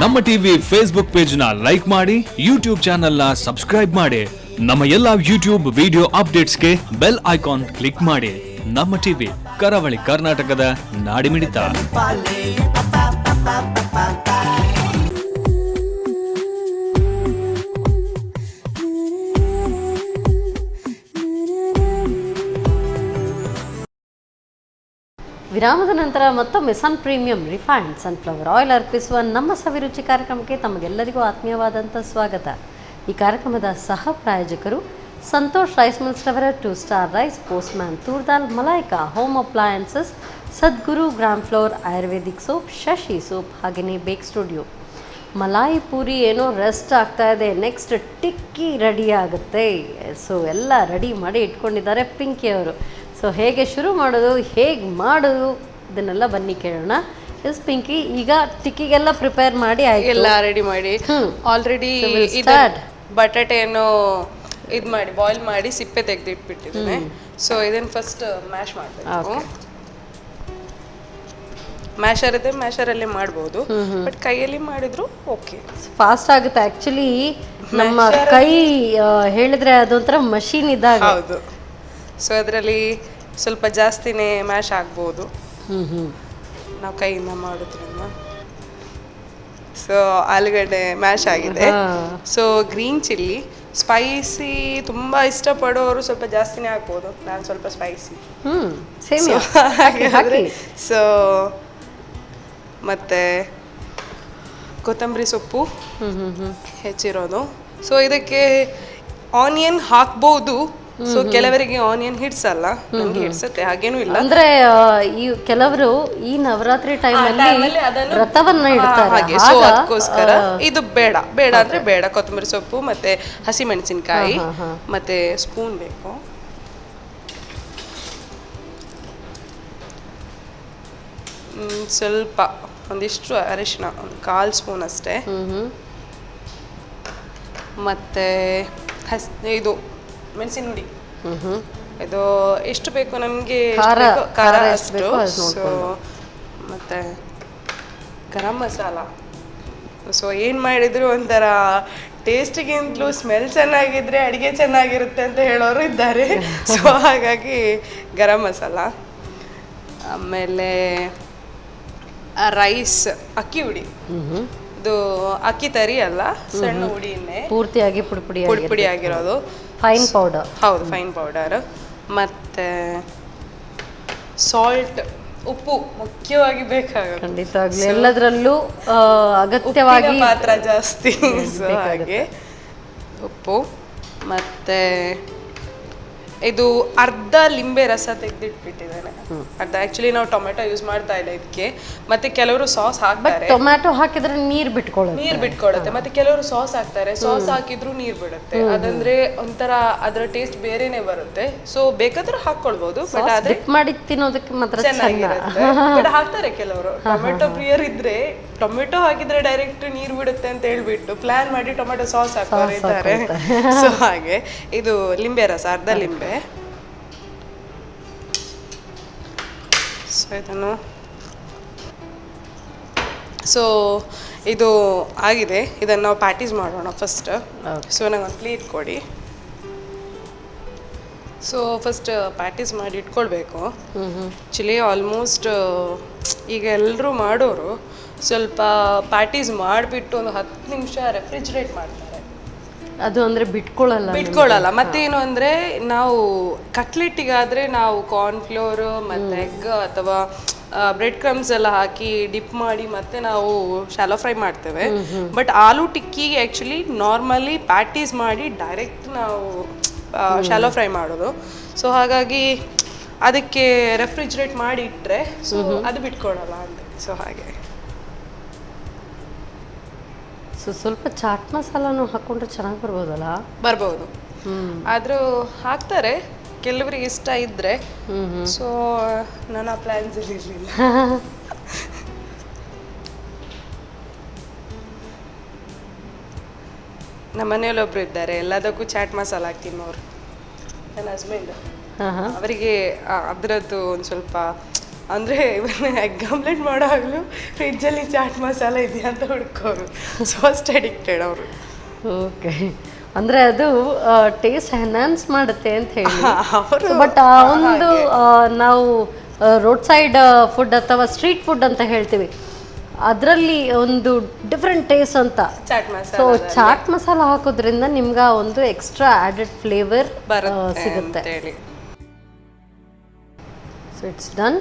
ನಮ್ಮ ಟಿವಿ ಫೇಸ್ಬುಕ್ ಪೇಜ್ ನ ಲೈಕ್ ಮಾಡಿ, ಯೂಟ್ಯೂಬ್ ಚಾನೆಲ್ ನ ಸಬ್ಸ್ಕ್ರೈಬ್ ಮಾಡಿ. ನಮ್ಮ ಎಲ್ಲಾ ಯೂಟ್ಯೂಬ್ ವಿಡಿಯೋ ಅಪ್ಡೇಟ್ಸ್ಗೆ ಬೆಲ್ ಐಕಾನ್ ಕ್ಲಿಕ್ ಮಾಡಿ. ನಮ್ಮ ಟಿವಿ ಕರಾವಳಿ ಕರ್ನಾಟಕದ ನಾಡಿಮಿಡಿತ. ವಿರಾಮದ ನಂತರ ಮತ್ತೊಮ್ಮೆ Sun premium refined sunflower oil ಅರ್ಪಿಸುವ ನಮ್ಮ ಸವಿರುಚಿ ಕಾರ್ಯಕ್ರಮಕ್ಕೆ ತಮಗೆಲ್ಲರಿಗೂ ಆತ್ಮೀಯವಾದಂಥ ಸ್ವಾಗತ. ಈ ಕಾರ್ಯಕ್ರಮದ ಸಹ ಪ್ರಾಯೋಜಕರು ಸಂತೋಷ್ ರೈಸ್ ಮಿಲ್ಸ್ ರವರ 2 star rice, postman toor dal, Malaika home appliances, Sadguru gram flour Ayurvedic soap, Shashi soap, ಹಾಗೆಯೇ ಬೇಕ್ ಸ್ಟುಡಿಯೋ. ಮಲಾಯಿ ಪೂರಿ ಏನೋ ರೆಸ್ಟ್ ಆಗ್ತಾ ಇದೆ, ನೆಕ್ಸ್ಟ್ ಟಿಕ್ಕಿ ರೆಡಿ ಆಗುತ್ತೆ. ಸೊ ಎಲ್ಲ ರೆಡಿ ಮಾಡಿ ಇಟ್ಕೊಂಡಿದ್ದಾರೆ ಪಿಂಕಿ ಅವರು. ಸೊ ಹೇಗೆ ಶುರು ಮಾಡೋದು, ಹೇಗೆ ಮಾಡೋದು ಇದನ್ನೆಲ್ಲ ಬನ್ನಿ ಕೇಳೋಣ. ಎಸ್ ಪಿಂಕಿ, ಈಗ ಟಿಕ್ಕಿಗೆಲ್ಲ ಪ್ರಿಪೇರ್ ಮಾಡಿ ಆಯ್ತು, ಎಲ್ಲ ರೆಡಿ ಮಾಡಿ ಆಲ್ರೆಡಿ ಬಟಾಟೆಯನ್ನು ಇದು ಮಾಡಿ ಬಾಯ್ಲ್ ಮಾಡಿ ಸಿಪ್ಪೆ ತೆಗೆದಿಟ್ಬಿಟ್ಟಿದ್ದೇನೆ. ಸೊ ಇದನ್ನು ಫಸ್ಟ್ ಮ್ಯಾಶ್ ಮಾಡಬೇಕು. ಮ್ಯಾಶರ್ ಇದೆ, ಮ್ಯಾಶರಲ್ಲೇ ಮಾಡ್ಬೋದು, ಬಟ್ ಕೈಯಲ್ಲಿ ಮಾಡಿದ್ರು ಓಕೆ, ಫಾಸ್ಟ್ ಆಗುತ್ತೆ. ಆ್ಯಕ್ಚುಲಿ ನಮ್ಮ ಕೈ ಹೇಳಿದ್ರೆ ಅದೊಂಥರ ಮಷೀನ್ ಇದ್ದಾಗ. ಹೌದು. ಸೊ ಅದರಲ್ಲಿ ಸ್ವಲ್ಪ ಜಾಸ್ತಿನೇ ಮ್ಯಾಶ್ ಆಗ್ಬೋದು ನಾವು ಕೈಯಿಂದ ಮಾಡೋದ್ರಿಂದ. ಸೊ ಆಲೂಗಡ್ಡೆ ಮ್ಯಾಶ್ ಆಗಿದೆ. ಸೊ ಗ್ರೀನ್ ಚಿಲ್ಲಿ ಸ್ಪೈಸಿ ತುಂಬ ಇಷ್ಟಪಡೋರು ಸ್ವಲ್ಪ ಜಾಸ್ತಿನೇ ಹಾಕ್ಬೋದು, ನಾನು ಸ್ವಲ್ಪ ಸ್ಪೈಸಿ. ಸೊ ಮತ್ತು ಕೊತ್ತಂಬರಿ ಸೊಪ್ಪು ಹೆಚ್ಚಿರೋದು. ಸೊ ಇದಕ್ಕೆ ಆನಿಯನ್ ಹಾಕ್ಬೋದು. ಸೊ ಕೆಲವರಿಗೆ ಆನಿಯನ್ ಹಿಡ್ಸಲ್ಲ, ನನಗೆ ಹಿಡ್ಸತ್ತೆ, ಹಾಗೇನೂ ಇಲ್ಲ. ಅಂದ್ರೆ ಈ ಕೆಲವರು ಈ ನವರಾತ್ರಿ ಟೈಮಲ್ಲಿ ವ್ರತವನ್ನ ಇಡ್ತಾರೆ ಹಾಗೆ. ಸೊ ಅದಕ್ಕೋಸ್ಕರ ಇದು ಬೇಡ ಅಂದ್ರೆ ಬೇಡ. ಕೊತ್ತಂಬರಿ ಸೊಪ್ಪು ಮತ್ತೆ ಹಸಿಮೆಣಸಿನಕಾಯಿ ಮತ್ತೆ ಸ್ಪೂನ್ ಬೇಕು. ಸ್ವಲ್ಪ ಒಂದಿಷ್ಟು ಅರಿಶಿನ, ಒಂದು 1/4 ಸ್ಪೂನ್ ಅಷ್ಟೇ. ಮತ್ತೆ ಇದು ಮೆಣಸಿನ ಹುಡಿ, ಇದು ಎಷ್ಟು ಬೇಕು ನಮಗೆ, ಖಾರ ಅಷ್ಟು. ಸೊ ಮತ್ತೆ ಗರಂ ಮಸಾಲ. ಸೊ ಏನು ಮಾಡಿದ್ರು ಒಂಥರ ಟೇಸ್ಟಿಗಿಂತಲೂ ಸ್ಮೆಲ್ ಚೆನ್ನಾಗಿದ್ರೆ ಅಡುಗೆ ಚೆನ್ನಾಗಿರುತ್ತೆ ಅಂತ ಹೇಳೋರು ಇದ್ದಾರೆ. ಸೊ ಹಾಗಾಗಿ ಗರಂ ಮಸಾಲ. ಆಮೇಲೆ ರೈಸ್, ಅಕ್ಕಿ ಹುಡಿ. ಇದು ಅಕ್ಕಿ ತರಿ ಅಲ್ಲ, ಸಣ್ಣ ಹುಡಿಯನ್ನೇ ಪೂರ್ತಿಯಾಗಿ ಪುಡಿ ಆಗಿರೋದು, ಫೈನ್ ಪೌಡರ್. ಹೌದು, ಫೈನ್ ಪೌಡರ್. ಮತ್ತು ಸಾಲ್ಟ್, ಉಪ್ಪು ಮುಖ್ಯವಾಗಿ ಬೇಕಾಗುತ್ತೆ. ಖಂಡಿತವಾಗ್ಲೂ ಎಲ್ಲದರಲ್ಲೂ ಅಗತ್ಯವಾಗಿ ಪಾತ್ರ ಜಾಸ್ತಿ. ಸೊ ಹಾಗೆ ಉಪ್ಪು. ಮತ್ತು ಇದು ಅರ್ಧ ಲಿಂಬೆ ರಸ ತೆಗೆದಿಟ್ಬಿಟ್ಟಿದ್ದೇನೆ. ಅರ್ಧ. ಆ್ಯಕ್ಚುಲಿ ನಾವು ಟೊಮೆಟೊ ಯೂಸ್ ಮಾಡ್ತಾ ಇಲ್ಲ ಇದಕ್ಕೆ. ಮತ್ತೆ ಕೆಲವರು ಸಾಸ್ ಹಾಕ್ತಾರೆ. ಟೊಮ್ಯಾಟೊ ಹಾಕಿದ್ರೆ ನೀರು ಬಿಟ್ಕೊಳ್ಳುತ್ತೆ. ಮತ್ತೆ ಕೆಲವರು ಸಾಸ್ ಹಾಕ್ತಾರೆ, ಸಾಸ್ ಹಾಕಿದ್ರು ನೀರು ಬಿಡುತ್ತೆ. ಅದಂದ್ರೆ ಒಂಥರ ಅದರ ಟೇಸ್ಟ್ ಬೇರೆನೆ ಬರುತ್ತೆ. ಸೊ ಬೇಕಾದ್ರೂ ಹಾಕೊಳ್ಬಹುದು, ಬಟ್ ಅದೇ ಮಾಡಿ ತಿನ್ನೋದಕ್ಕೆ ಮಾತ್ರ ಚೆನ್ನಾಗಿರುತ್ತೆ. ಬಟ್ ಹಾಕ್ತಾರೆ ಕೆಲವರು. ಟೊಮೆಟೊ ಪ್ರಿಯರ್ ಇದ್ರೆ ಟೊಮೆಟೊ ಹಾಕಿದ್ರೆ ಡೈರೆಕ್ಟ್ ನೀರು ಬಿಡುತ್ತೆ ಅಂತ ಹೇಳ್ಬಿಟ್ಟು ಪ್ಲಾನ್ ಮಾಡಿ ಟೊಮೆಟೊ ಸಾಸ್ ಹಾಕೋರು ಇದ್ದಾರೆ. ಸೊ ಹಾಗೆ ಇದು ಲಿಂಬೆ ರಸ, ಅರ್ಧ ಲಿಂಬೆ. ಸೊ ಇದನ್ನು, ಸೊ ಇದು ಆಗಿದೆ. ಇದನ್ನು ನಾವು ಪ್ಯಾಟೀಸ್ ಮಾಡೋಣ ಫಸ್ಟ್. ಸೊ ನಂಗೊಂದು ಪ್ಲೇಟ್ ಕೊಡಿ. ಸೊ ಫಸ್ಟ್ ಪ್ಯಾಟೀಸ್ ಮಾಡಿ ಇಟ್ಕೊಳ್ಬೇಕು. ಆ್ಯಕ್ಚುಲಿ ಆಲ್ಮೋಸ್ಟ್ ಈಗ ಎಲ್ಲರೂ ಮಾಡೋರು ಸ್ವಲ್ಪ ಪ್ಯಾಟೀಸ್ ಮಾಡಿಬಿಟ್ಟು ಒಂದು 10 ನಿಮಿಷ ರೆಫ್ರಿಜರೇಟ್ ಮಾಡ್ತಾರೆ. ಅದು ಅಂದರೆ ಬಿಟ್ಕೊಳ್ಳಲ್ಲ. ಮತ್ತೇನು ಅಂದರೆ ನಾವು ಕಟ್ಲೆಟ್ಟಿಗಾದರೆ ನಾವು ಕಾರ್ನ್ಫ್ಲೋರು ಮತ್ತು ಎಗ್ ಅಥವಾ ಬ್ರೆಡ್ ಕ್ರಮ್ಸ್ ಎಲ್ಲ ಹಾಕಿ ಡಿಪ್ ಮಾಡಿ ಮತ್ತೆ ನಾವು ಶಾಲೋ ಫ್ರೈ ಮಾಡ್ತೇವೆ. ಬಟ್ ಆಲೂ ಟಿಕ್ಕಿಗೆ ಆ್ಯಕ್ಚುಲಿ ನಾರ್ಮಲಿ ಪ್ಯಾಟೀಸ್ ಮಾಡಿ ಡೈರೆಕ್ಟ್ ನಾವು ಶಾಲೋ ಫ್ರೈ ಮಾಡೋದು. ಸೊ ಹಾಗಾಗಿ ಅದಕ್ಕೆ ರೆಫ್ರಿಜರೇಟ್ ಮಾಡಿ ಇಟ್ಟರೆ ಸೊ ಅದು ಬಿಟ್ಕೊಡಲ್ಲ ಅಂತ. ಸೊ ಹಾಗೆ ಸ್ವಲ್ಪ ಚಾಟ್ ಮಸಾಲಾನು ಹಾಕೊಂಡ್ರೆ ಚೆನ್ನಾಗಿ ಬರ್ಬೋದು. ಆದರೂ ಹಾಕ್ತಾರೆ ಕೆಲವರಿಗೆ ಇಷ್ಟ ಇದ್ರೆ. ಸೊ ನನ್ನ ಪ್ಲಾನ್ಸ್ ಇರಲಿಲ್ಲ. ನಮ್ಮ ಮನೆಯಲ್ಲಿ ಒಬ್ರು ಇದ್ದಾರೆ, ಎಲ್ಲದಕ್ಕೂ ಚಾಟ್ ಮಸಾಲ ಹಾಕಿ ತಿನ್ನೋರು, ನನ್ನ ಹಸ್ಬೆಂಡ್. ಅವರಿಗೆ ಅದರದ್ದು ಒಂದು ಸ್ವಲ್ಪ ಅಂದರೆ ಎಗ್ ಆಮ್ಲೆಟ್ ಮಾಡೋವಾಗಲೂ ಫ್ರಿಜ್ಜಲ್ಲಿ ಚಾಟ್ ಮಸಾಲ ಇದೆಯಾ ಅಂತ ಹುಡ್ಕೋರು. ಸೊ ಅಷ್ಟು ಅಡಿಕ್ಟೆಡ್ ಅವರು. ಓಕೆ, ಅಂದರೆ ಅದು ಟೇಸ್ಟ್ ಎನ್ಹಾನ್ಸ್ ಮಾಡುತ್ತೆ ಅಂತ ಹೇಳಿ. ಬಟ್ ಆ ಒಂದು ನಾವು ರೋಡ್ ಸೈಡ್ ಫುಡ್ ಅಥವಾ ಸ್ಟ್ರೀಟ್ ಫುಡ್ ಅಂತ ಹೇಳ್ತೀವಿ, ಅದರಲ್ಲಿ ಒಂದು ಡಿಫ್ರೆಂಟ್ ಟೇಸ್ಟ್ ಅಂತ. ಸೊ ಚಾಟ್ ಮಸಾಲ ಹಾಕೋದ್ರಿಂದ ನಿಮ್ಗೆ ಒಂದು ಎಕ್ಸ್ಟ್ರಾ ಆ್ಯಡೆಡ್ ಫ್ಲೇವರ್ ಸಿಗುತ್ತೆ. So it's done.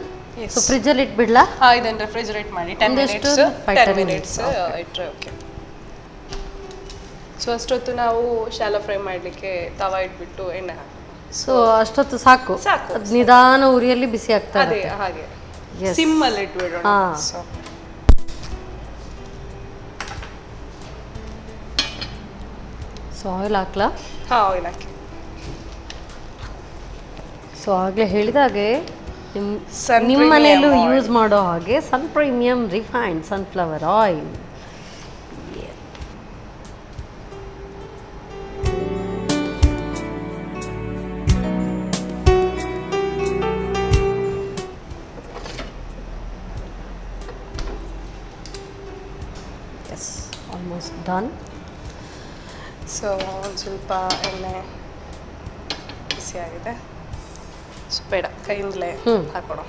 ಸೊ ಫ್ರಿಜ್ಜಲ್ಲಿ ಇಟ್ಬಿಡ್ಲಾ? ಇದನ್ನು ರೆಫ್ರಿಜರೇಟ್ ಮಾಡಿ 10 ಒಂದೆಷ್ಟು? ಮಿನಿಟ್ಸ್ 5-10 10 ಮಿನಿಟ್ಸ್ ಇಟ್ಟರೆ ಓಕೆ. ಸೊ ಅಷ್ಟೊತ್ತು ನಾವು ಶಾಲೋ ಫ್ರೈ ಮಾಡಲಿಕ್ಕೆ ತವಾ ಇಟ್ಬಿಟ್ಟು ಎಣ್ಣೆ ಹಾಕಿ. ಸೊ ಅಷ್ಟೊತ್ತು ಸಾಕು? ಸಾಕು. ಅದು ನಿಧಾನ ಉರಿಯಲ್ಲಿ ಬಿಸಿ ಆಗ್ತಾ ಅದೇ ಇರುತ್ತೆ. ಹಾಗೆ Yes. ಸಿಮ್ಮಲ್ಲಿ ಇಟ್ಬಿಡೋಣ. ಹಾ. ಸೊ ಆಯಿಲ್ ಹಾಕ್ಲಾ? ಹಾಂ, ಆಯಿಲ್ ಹಾಕಿ. ಸೊ ಆಗಲೇ ಹೇಳಿದಾಗೆ Sun ನಿಮ್ಮ premium ಮನೆಯಲ್ಲೂ oil. ಯೂಸ್ ಮಾಡೋ ಹಾಗೆ Sun premium refined sunflower oil. Yes, almost done. So ಒಂದು ಸ್ವಲ್ಪ ಎಣ್ಣೆ ಬಿಸಿ ಆಗಿದೆ. ಸೊ ಬೇಡ, ಕೈಯಿಂದಲೇ ಹಾಕೋಣ.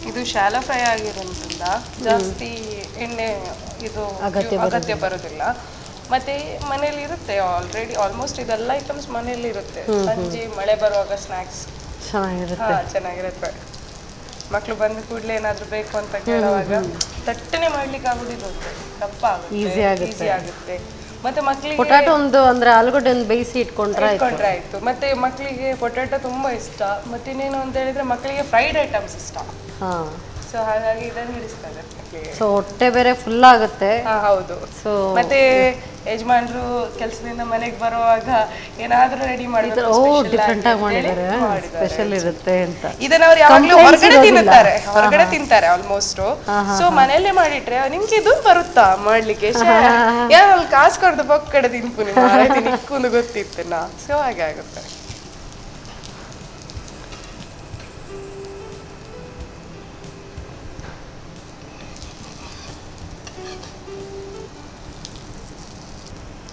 ಇದು ಶಾಲೋ ಫ್ರೈ ಆಗಿರೋದ್ರಿಂದ ಜಾಸ್ತಿ ಎಣ್ಣೆ ಇದು ಅಗತ್ಯ ಬರೋದಿಲ್ಲ. ಮತ್ತೆ ಮನೇಲಿ ಇರುತ್ತೆ ಆಲ್ರೆಡಿ, ಆಲ್ಮೋಸ್ಟ್ ಇದೆಲ್ಲ ಐಟಮ್ಸ್ ಮನೇಲಿ ಇರುತ್ತೆ. ಸಂಜೆ ಮಳೆ ಬರುವಾಗ ಸ್ನ್ಯಾಕ್ಸ್ ಚೆನ್ನಾಗಿರುತ್ತೆ. ಮಕ್ಕಳು ಬಂದ ಕೂಡಲೇ ಏನಾದ್ರು ಬೇಕು ಅಂತ ಕೇಳುವಾಗ ತಟ್ಟನೆ ಮಾಡ್ಲಿಕ್ಕೆ ಆಗುದಿಲ್ಲ, ದಪ್ಪ ಆಗುತ್ತೆ, ಈಸಿ ಆಗುತ್ತೆ. ಮತ್ತೆ ಮಕ್ಕಳಿಗೆ ಪೊಟ್ಯಾಟೊ ಅಂದ್ರೆ ಆಲೂಗಡ್ಡೆ ಒಂದು ಬೇಯಿಸಿ ಇಟ್ಕೊಂಡ್ರೆ ಆಯ್ತು. ಮತ್ತೆ ಮಕ್ಕಳಿಗೆ ಪೊಟ್ಯಾಟೊ ತುಂಬಾ ಇಷ್ಟ. ಮತ್ತೆ ಇನ್ನೇನು ಅಂತ ಹೇಳಿದ್ರೆ ಮಕ್ಕಳಿಗೆ ಫ್ರೈಡ್ ಐಟಮ್ಸ್ ಇಷ್ಟ. ಸೊ ಹಾಗಾಗಿ ಇದನ್ನು ಇಡಿಸ್ತಾರೆ ಮಕ್ಕಳಿಗೆ. ಸೊ ಹೊಟ್ಟೆ ಬೇರೆ ಫುಲ್ ಆಗುತ್ತೆ. ಹೌದು. ಸೊ ಮತ್ತೆ ಯಜಮಾನ್ರು ಕೆಲಸದಿಂದ ಮನೆಗೆ ಬರುವಾಗ ಏನಾದ್ರೂ ರೆಡಿ ಮಾಡಿದ್ರೆ ಡಿಫ್ರೆಂಟ್ ಆಗಿ ಮಾಡಿದ್ದಾರೆ, ಸ್ಪೆಷಲ್ ಇರುತ್ತೆ ಅಂತ. ಇದನ್ನ ಅವ್ರು ಯಾವಾಗ್ಲೂ ಹೊರಗಡೆ ತಿಂತಾರೆ ಆಲ್ಮೋಸ್ಟ್. ಸೊ ಮನೆಯಲ್ಲೇ ಮಾಡಿಟ್ರೆ ನಿಮ್ಗೆ ಇದು ಬರುತ್ತಾ ಮಾಡ್ಲಿಕ್ಕೆ, ಯಾರಲ್ಲಿ ಕಾಸು ಕೊಡ್ದು ಪಕ್ಕಡೆ ತಿನ್ಕೊಂಡು ಗೊತ್ತಿತ್ತು ನಾ. ಸೊ ಹಾಗೆ ಆಗುತ್ತೆ.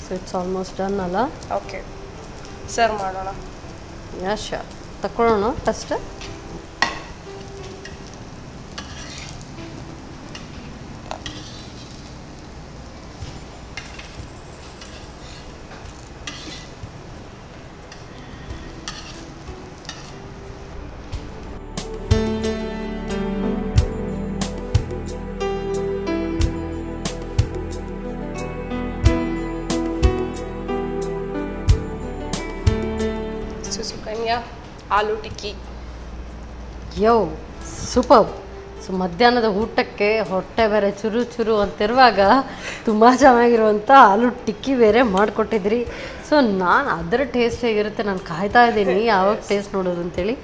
ಸೊ ಇಟ್ಸ್ ಆಲ್ಮೋಸ್ಟ್ ಡನ್ ಅಲ್ಲ? ಓಕೆ, ಸರ್ವ್ ಮಾಡೋಣ. ಯಾ ಶೋರ್, ತಗೊಳ್ಳೋಣ ಫಸ್ಟ್. ಸುಕನ್ಯಾ ಆಲೂ ಟಿಕ್ಕಿ. ಯೋ ಸೂಪರ್. ಸೊ ಮಧ್ಯಾಹ್ನದ ಊಟಕ್ಕೆ ಹೊಟ್ಟೆ ಬೇರೆ ಚುರು ಚುರು ಅಂತಿರುವಾಗ ತುಂಬ ಚೆನ್ನಾಗಿರುವಂಥ ಆಲೂ ಟಿಕ್ಕಿ ಬೇರೆ ಮಾಡಿಕೊಟ್ಟಿದ್ರಿ. ಸೊ ನಾನು ಅದರ ಟೇಸ್ಟ್ ಹೇಗಿರುತ್ತೆ ನಾನು ಕಾಯ್ತಾ ಇದ್ದೀನಿ ಯಾವಾಗ ಟೇಸ್ಟ್ ನೋಡೋದು ಅಂತೇಳಿ.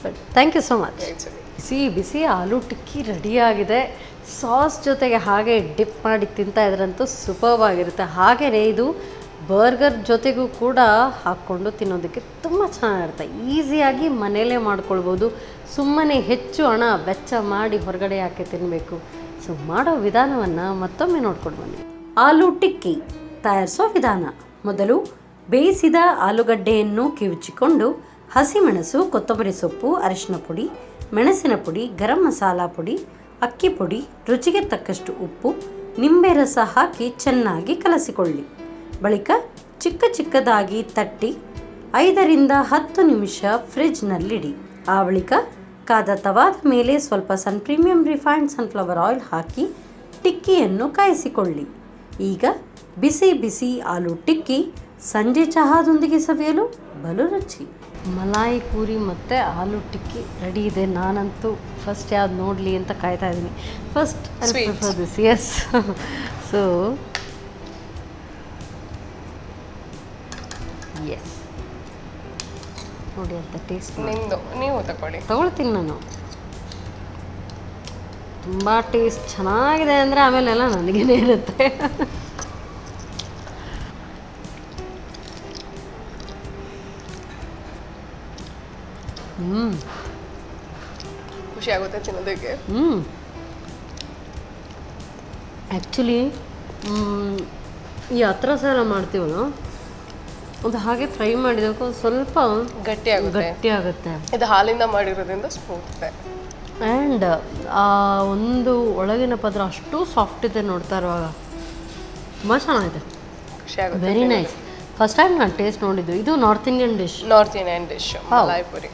But thank you so much. ಬಿಸಿ ಬಿಸಿ ಆಲೂ ಟಿಕ್ಕಿ ರೆಡಿಯಾಗಿದೆ. ಸಾಸ್ ಜೊತೆಗೆ ಹಾಗೆ ಡಿಪ್ ಮಾಡಿ ತಿಂತಾ ಇದ್ರಂತೂ ಸೂಪರ್ಬ್ ಆಗಿರುತ್ತೆ. ಹಾಗೆಯೇ ಇದು ಬರ್ಗರ್ ಜೊತೆಗೂ ಕೂಡ ಹಾಕ್ಕೊಂಡು ತಿನ್ನೋದಕ್ಕೆ ತುಂಬ ಚೆನ್ನಾಗಿರುತ್ತೆ. ಈಸಿಯಾಗಿ ಮನೆಯಲ್ಲೇ ಮಾಡ್ಕೊಳ್ಬೋದು. ಸುಮ್ಮನೆ ಹೆಚ್ಚು ಹಣ ವೆಚ್ಚ ಮಾಡಿ ಹೊರಗಡೆ ಯಾಕೆ ತಿನ್ನಬೇಕು. ಸೊ ಮಾಡೋ ವಿಧಾನವನ್ನು ಮತ್ತೊಮ್ಮೆ ನೋಡ್ಕೊಂಡು ಬನ್ನಿ. ಆಲೂ ಟಿಕ್ಕಿ ತಯಾರಿಸೋ ವಿಧಾನ: ಮೊದಲು ಬೇಯಿಸಿದ ಆಲೂಗಡ್ಡೆಯನ್ನು ಕಿವುಚಿಕೊಂಡು ಹಸಿಮೆಣಸು, ಕೊತ್ತಂಬರಿ ಸೊಪ್ಪು, ಅರಿಶಿನ ಪುಡಿ, ಮೆಣಸಿನ ಪುಡಿ, ಗರಂ ಮಸಾಲ ಪುಡಿ, ಅಕ್ಕಿ ಪುಡಿ, ರುಚಿಗೆ ತಕ್ಕಷ್ಟು ಉಪ್ಪು, ನಿಂಬೆ ರಸ ಹಾಕಿ ಚೆನ್ನಾಗಿ ಕಲಸಿಕೊಳ್ಳಿ. ಬಳಿಕ ಚಿಕ್ಕ ಚಿಕ್ಕದಾಗಿ ತಟ್ಟಿ 5ರಿಂದ 10 ನಿಮಿಷ ಫ್ರಿಜ್ನಲ್ಲಿಡಿ. ಆ ಬಳಿಕ ಕಾದ ತವಾದ ಮೇಲೆ ಸ್ವಲ್ಪ ಸನ್ ಪ್ರೀಮಿಯಂ ರಿಫೈನ್ಡ್ ಸನ್ಫ್ಲವರ್ ಆಯಿಲ್ ಹಾಕಿ ಟಿಕ್ಕಿಯನ್ನು ಕಾಯಿಸಿಕೊಳ್ಳಿ. ಈಗ ಬಿಸಿ ಬಿಸಿ ಆಲೂ ಟಿಕ್ಕಿ ಸಂಜೆ ಚಹಾದೊಂದಿಗೆ ಸವಿಯಲು ಬಲು ರುಚಿ. ಮಲಾಯಿ ಪೂರಿ ಮತ್ತು ಆಲೂ ಟಿಕ್ಕಿ ರೆಡಿ ಇದೆ. ನಾನಂತೂ ಫಸ್ಟ್ ಯಾವ್ದು ನೋಡಲಿ ಅಂತ ಕಾಯ್ತಾ ಇದ್ದೀನಿ. First I prefer this. Yes. So yes, ನೋಡಿ ಅಂತ ಟೇಸ್ಟ್ ನೀವು ತಗೊಳ್ತೀನಿ ನಾನು. ತುಂಬ ಟೇಸ್ಟ್ ಚೆನ್ನಾಗಿದೆ ಅಂದರೆ ಆಮೇಲೆ ಎಲ್ಲ ನನಗೇನೆ ಇರುತ್ತೆ. ಖುಷಿ ಆಗುತ್ತೆ ತಿನ್ನೋದಕ್ಕೆ. ಆ್ಯಕ್ಚುಲಿ ಈ ಹತ್ರ ಎಲ್ಲ ಮಾಡ್ತೀವಲ್ಲ, ಅದು ಹಾಗೆ ಫ್ರೈ ಮಾಡಿದಾಗ ಸ್ವಲ್ಪ ಗಟ್ಟಿ ಆಗುತ್ತೆ. ಇದು ಹಾಲಿಂದ ಮಾಡಿರೋದ್ರಿಂದ ಸ್ಮೂತ್ ಇದೆ. ಆ್ಯಂಡ್ ಆ ಒಂದು ಒಳಗಿನ ಪದ್ರ ಅಷ್ಟು ಸಾಫ್ಟ್ ಇದೆ ನೋಡ್ತಾ ಇರುವಾಗ. ತುಂಬ ಚೆನ್ನಾಗಿದೆ, ಖುಷಿ ಆಗುತ್ತೆ. Very nice. ಫಸ್ಟ್ ಟೈಮ್ ನಾನು ಟೇಸ್ಟ್ ನೋಡಿದ್ದು. ಇದು north Indian dish malai Puri.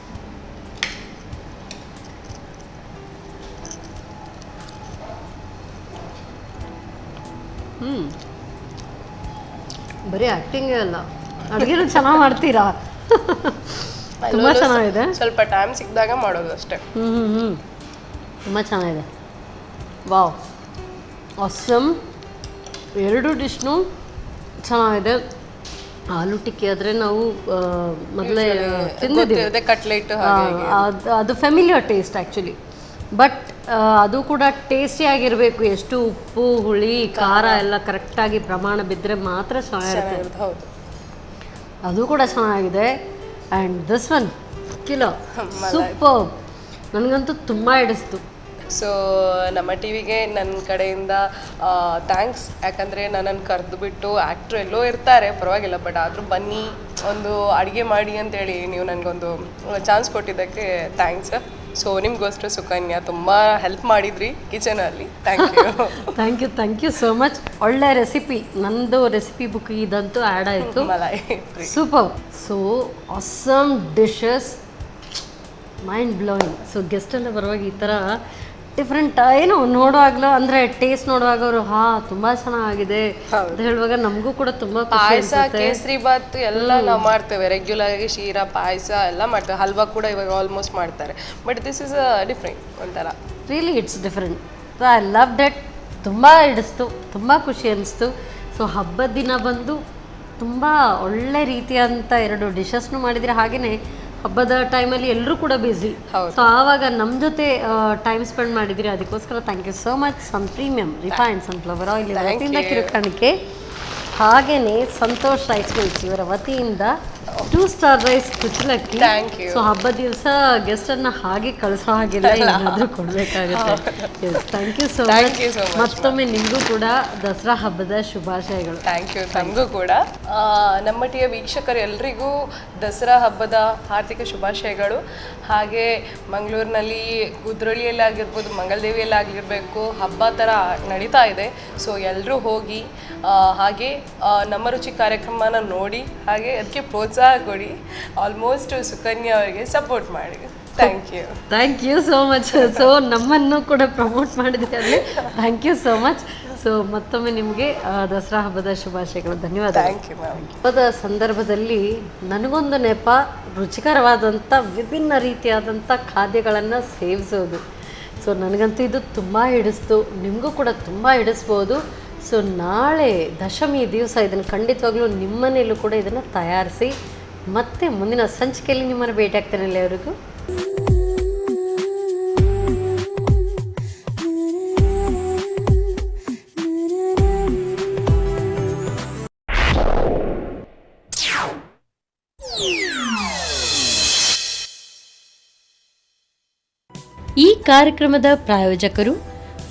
ಬರೀ ಆ್ಯಕ್ಟಿಂಗೇ ಅಲ್ಲ, ಅಡುಗೆನೂ ಚೆನ್ನಾಗಿ ಮಾಡ್ತೀರಾ. ತುಂಬ ಚೆನ್ನಾಗಿದೆ. ಸ್ವಲ್ಪ ಟೈಮ್ ಸಿಕ್ಕಿದಾಗ ಮಾಡೋದು ಅಷ್ಟೇ. ತುಂಬ ಚೆನ್ನಾಗಿದೆ. Wow, awesome. ಎರಡು ಡಿಶ್ನು ಚೆನ್ನಾಗಿದೆ. ಆಲೂ ಟಿಕ್ಕಿ ಆದರೆ ನಾವು ಮೊದಲೇ ತಿಂದಿದ್ದೀವಿ, ಕಟ್ಲೆಟ್, ಅದು ಫೆಮಿಲಿಯರ್ ಟೇಸ್ಟ್ ಆ್ಯಕ್ಚುಲಿ. ಬಟ್ ಅದು ಕೂಡ ಟೇಸ್ಟಿಯಾಗಿರಬೇಕು. ಎಷ್ಟು ಉಪ್ಪು ಹುಳಿ ಖಾರ ಎಲ್ಲ ಕರೆಕ್ಟಾಗಿ ಪ್ರಮಾಣ ಬಿದ್ದರೆ ಮಾತ್ರ ಚೆನ್ನಾಗಿರುತ್ತೆ. ಹೌದು, ಅದು ಕೂಡ ಚೆನ್ನಾಗಿದೆ. And this one kilo super. ನನಗಂತೂ ತುಂಬ ಹಿಡಿಸ್ತು. ಸೊ ನಮ್ಮ ಟಿವಿಗೆ ನನ್ನ ಕಡೆಯಿಂದ ಥ್ಯಾಂಕ್ಸ್. ಯಾಕಂದರೆ ನನ್ನನ್ನು ಕರೆದು ಬಿಟ್ಟು ಆ್ಯಕ್ಟ್ರು ಎಲ್ಲೋ ಇರ್ತಾರೆ, ಪರವಾಗಿಲ್ಲ, ಬಟ್ ಆದರೂ ಬನ್ನಿ ಒಂದು ಅಡುಗೆ ಮಾಡಿ ಅಂತೇಳಿ ನೀವು ನನಗೊಂದು ಚಾನ್ಸ್ ಕೊಟ್ಟಿದ್ದಕ್ಕೆ ಥ್ಯಾಂಕ್ಸ್. ಸೊ ನಿಮಗೋಸ್ಕರ ಸುಕನ್ಯಾ ತುಂಬ ಹೆಲ್ಪ್ ಮಾಡಿದ್ರಿ ಕಿಚನಲ್ಲಿ. Thank you so much. ಒಳ್ಳೆ ರೆಸಿಪಿ, ನಂದು ರೆಸಿಪಿ ಬುಕ್ ಇದಂತೂ ಆ್ಯಡ್ ಆಯಿತು. Malai super. So awesome dishes, mind blowing. So guest ಎಲ್ಲ ಬರುವಾಗ ಈ ಥರ ಡಿಫ್ರೆಂಟ್ ಏನು ನೋಡುವಾಗಲೂ ಅಂದರೆ ಟೇಸ್ಟ್ ನೋಡುವಾಗ ಅವರು ತುಂಬ ಚೆನ್ನಾಗಿದೆ ಅಂತ ಹೇಳುವಾಗ ನಮಗೂ ಕೂಡ ತುಂಬ ಪಾಯಸ, ಕೇಸರಿ ಬಾತ್ ಎಲ್ಲ ನಾವು ಮಾಡ್ತೇವೆ ರೆಗ್ಯುಲರ್ ಆಗಿ. ಶೀರಾ, ಪಾಯಸ ಎಲ್ಲ ಮಾಡ್ತೇವೆ. ಹಲ್ವಾ ಕೂಡ ಇವಾಗ ಆಲ್ಮೋಸ್ಟ್ ಮಾಡ್ತಾರೆ. ಬಟ್ ದಿಸ್ ಇಸ್ ಡಿಫ್ರೆಂಟ್ ಒಂಥರ. Really it's different. So I love debt. ತುಂಬ ಹಿಡಿಸ್ತು, ತುಂಬ ಖುಷಿ ಅನಿಸ್ತು. ಸೊ ಹಬ್ಬದ ದಿನ ಬಂದು ತುಂಬ ಒಳ್ಳೆ ರೀತಿಯಂಥ 2 ಡಿಶಸ್ನು ಮಾಡಿದರೆ. ಹಾಗೆಯೇ ಹಬ್ಬದ ಟೈಮಲ್ಲಿ ಎಲ್ಲರೂ ಕೂಡ ಬ್ಯುಸಿ. ಸೊ ಆವಾಗ ನಮ್ಮ ಜೊತೆ ಟೈಮ್ ಸ್ಪೆಂಡ್ ಮಾಡಿದ್ದೀರಿ, ಅದಕ್ಕೋಸ್ಕರ thank you so much. Sun premium refined sunflower oil ವತಿಯಿಂದ ಕಿರುಕಾಣಿಕೆ, ಹಾಗೆಯೇ ಸಂತೋಷ್ ರೈಸ್ ಮಿಲ್ಸ್ ಇವರ ವತಿಯಿಂದ 2 ಸ್ಟಾರ್ ರೈಸ್ ಕುಚ್ಚಲಕ್ಕಿ. ಸೊ ಹಬ್ಬದ ದಿವಸ ಗೆಸ್ಟನ್ನು ಹಾಗೆ ಕಳಿಸೋ ಹಾಗೆಲ್ಲ ಏನಾದರೂ ಕೊಡಬೇಕಾಗುತ್ತೆ. Thank you so much. ಮತ್ತೊಮ್ಮೆ ನಿಮಗೂ ಕೂಡ ದಸರಾ ಹಬ್ಬದ ಶುಭಾಶಯಗಳು. Thank you. ನಮಗೂ ಕೂಡ ನಮ್ಮ ಟಿವಿಯ ವೀಕ್ಷಕರು ಎಲ್ರಿಗೂ ದಸರಾ ಹಬ್ಬದ ಹಾರ್ದಿಕ ಶುಭಾಶಯಗಳು. ಹಾಗೆ ಮಂಗಳೂರಿನಲ್ಲಿ ಕುದ್ರೋಳಿಯಲ್ಲಿ ಆಗಿರ್ಬೋದು, ಮಂಗಲದೇವಿಯಲ್ಲಿ ಆಗಿರಬೇಕು, ಹಬ್ಬ ಥರ ನಡೀತಾ ಇದೆ. ಸೊ ಎಲ್ಲರೂ ಹೋಗಿ ಹಾಗೆ ನಮ್ಮ ರುಚಿ ಕಾರ್ಯಕ್ರಮನ ನೋಡಿ, ಹಾಗೆ ಅದಕ್ಕೆ ಪ್ರೋತ್ಸಾಹ ಕೊಡಿ. ಆಲ್ಮೋಸ್ಟ್ ಸುಕನ್ಯಾ ಅವರಿಗೆ ಸಪೋರ್ಟ್ ಮಾಡಿ. Thank you so much. So ನಮ್ಮನ್ನು ಕೂಡ ಪ್ರಮೋಟ್ ಮಾಡಿದ್ರೆ ಅಲ್ಲಿ thank you so much. So ಮತ್ತೊಮ್ಮೆ ನಿಮಗೆ ದಸರಾ ಹಬ್ಬದ ಶುಭಾಶಯಗಳು. ಧನ್ಯವಾದ. ಹಬ್ಬದ ಸಂದರ್ಭದಲ್ಲಿ ನನಗೊಂದು ನೆಪ, ರುಚಿಕರವಾದಂಥ ವಿಭಿನ್ನ ರೀತಿಯಾದಂಥ ಖಾದ್ಯಗಳನ್ನು ಸೇವಿಸೋದು. ಸೊ ನನಗಂತೂ ಇದು ತುಂಬ ಹಿಡಿಸ್ತು, ನಿಮಗೂ ಕೂಡ ತುಂಬ ಹಿಡಿಸ್ಬೋದು. ಸೊ ನಾಳೆ ದಶಮಿ ದಿವಸ ಇದನ್ನು ಖಂಡಿತವಾಗ್ಲೂ ನಿಮ್ಮನೇಲೂ ಕೂಡ ಇದನ್ನು ತಯಾರಿಸಿ. ಮತ್ತೆ ಮುಂದಿನ ಸಂಚಿಕೆಯಲ್ಲಿ ನಿಮ್ಮನ್ನು ಭೇಟಿ ಆಗ್ತೇನೆ. ಎಲ್ಲರಿಗೂ ಈ ಕಾರ್ಯಕ್ರಮದ ಪ್ರಾಯೋಜಕರು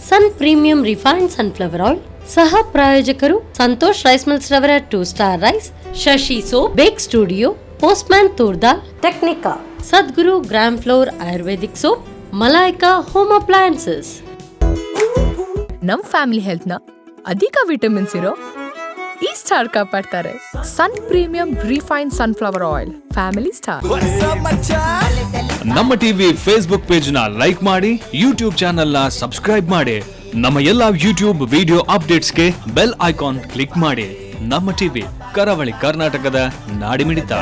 Sun premium refined sunflower oil, ಸಹ ಪ್ರಾಯೋಜಕರು ಸಂತೋಷ್ ರೈಸ್ ಮಿಲ್ಸ್ ರವರ 2 star rice, Shashi soap, bake studio, postman toor dal, Technica, Sadguru gram flour Ayurvedic soap, Malaika home appliances. ನಮ್ ಫ್ಯಾಮಿಲಿ ಹೆಲ್ತ್ ನ ಅಧಿಕ ವಿಟಮಿನ್ಸ್ ಇರೋ ಈ ಸ್ಟಾರ್ ಕಾಪಾಡ್ತಾರೆ. Sun premium refined sunflower oil, family star. ನಮ್ಮ ಟಿವಿ ಫೇಸ್ಬುಕ್ ಪೇಜ್ ನ ಲೈಕ್ ಮಾಡಿ, ಯೂಟ್ಯೂಬ್ ಚಾನೆಲ್ ನ ಸಬ್ಸ್ಕ್ರೈಬ್ ಮಾಡಿ. ನಮ್ಮ ಎಲ್ಲಾ ಯೂಟ್ಯೂಬ್ ವಿಡಿಯೋ ಅಪ್ಡೇಟ್ಸ್ಗೆ ಬೆಲ್ ಐಕಾನ್ ಕ್ಲಿಕ್ ಮಾಡಿ. ನಮ್ಮ ಟಿವಿ, ಕರಾವಳಿ ಕರ್ನಾಟಕದ ನಾಡಿಮಿಡಿತ.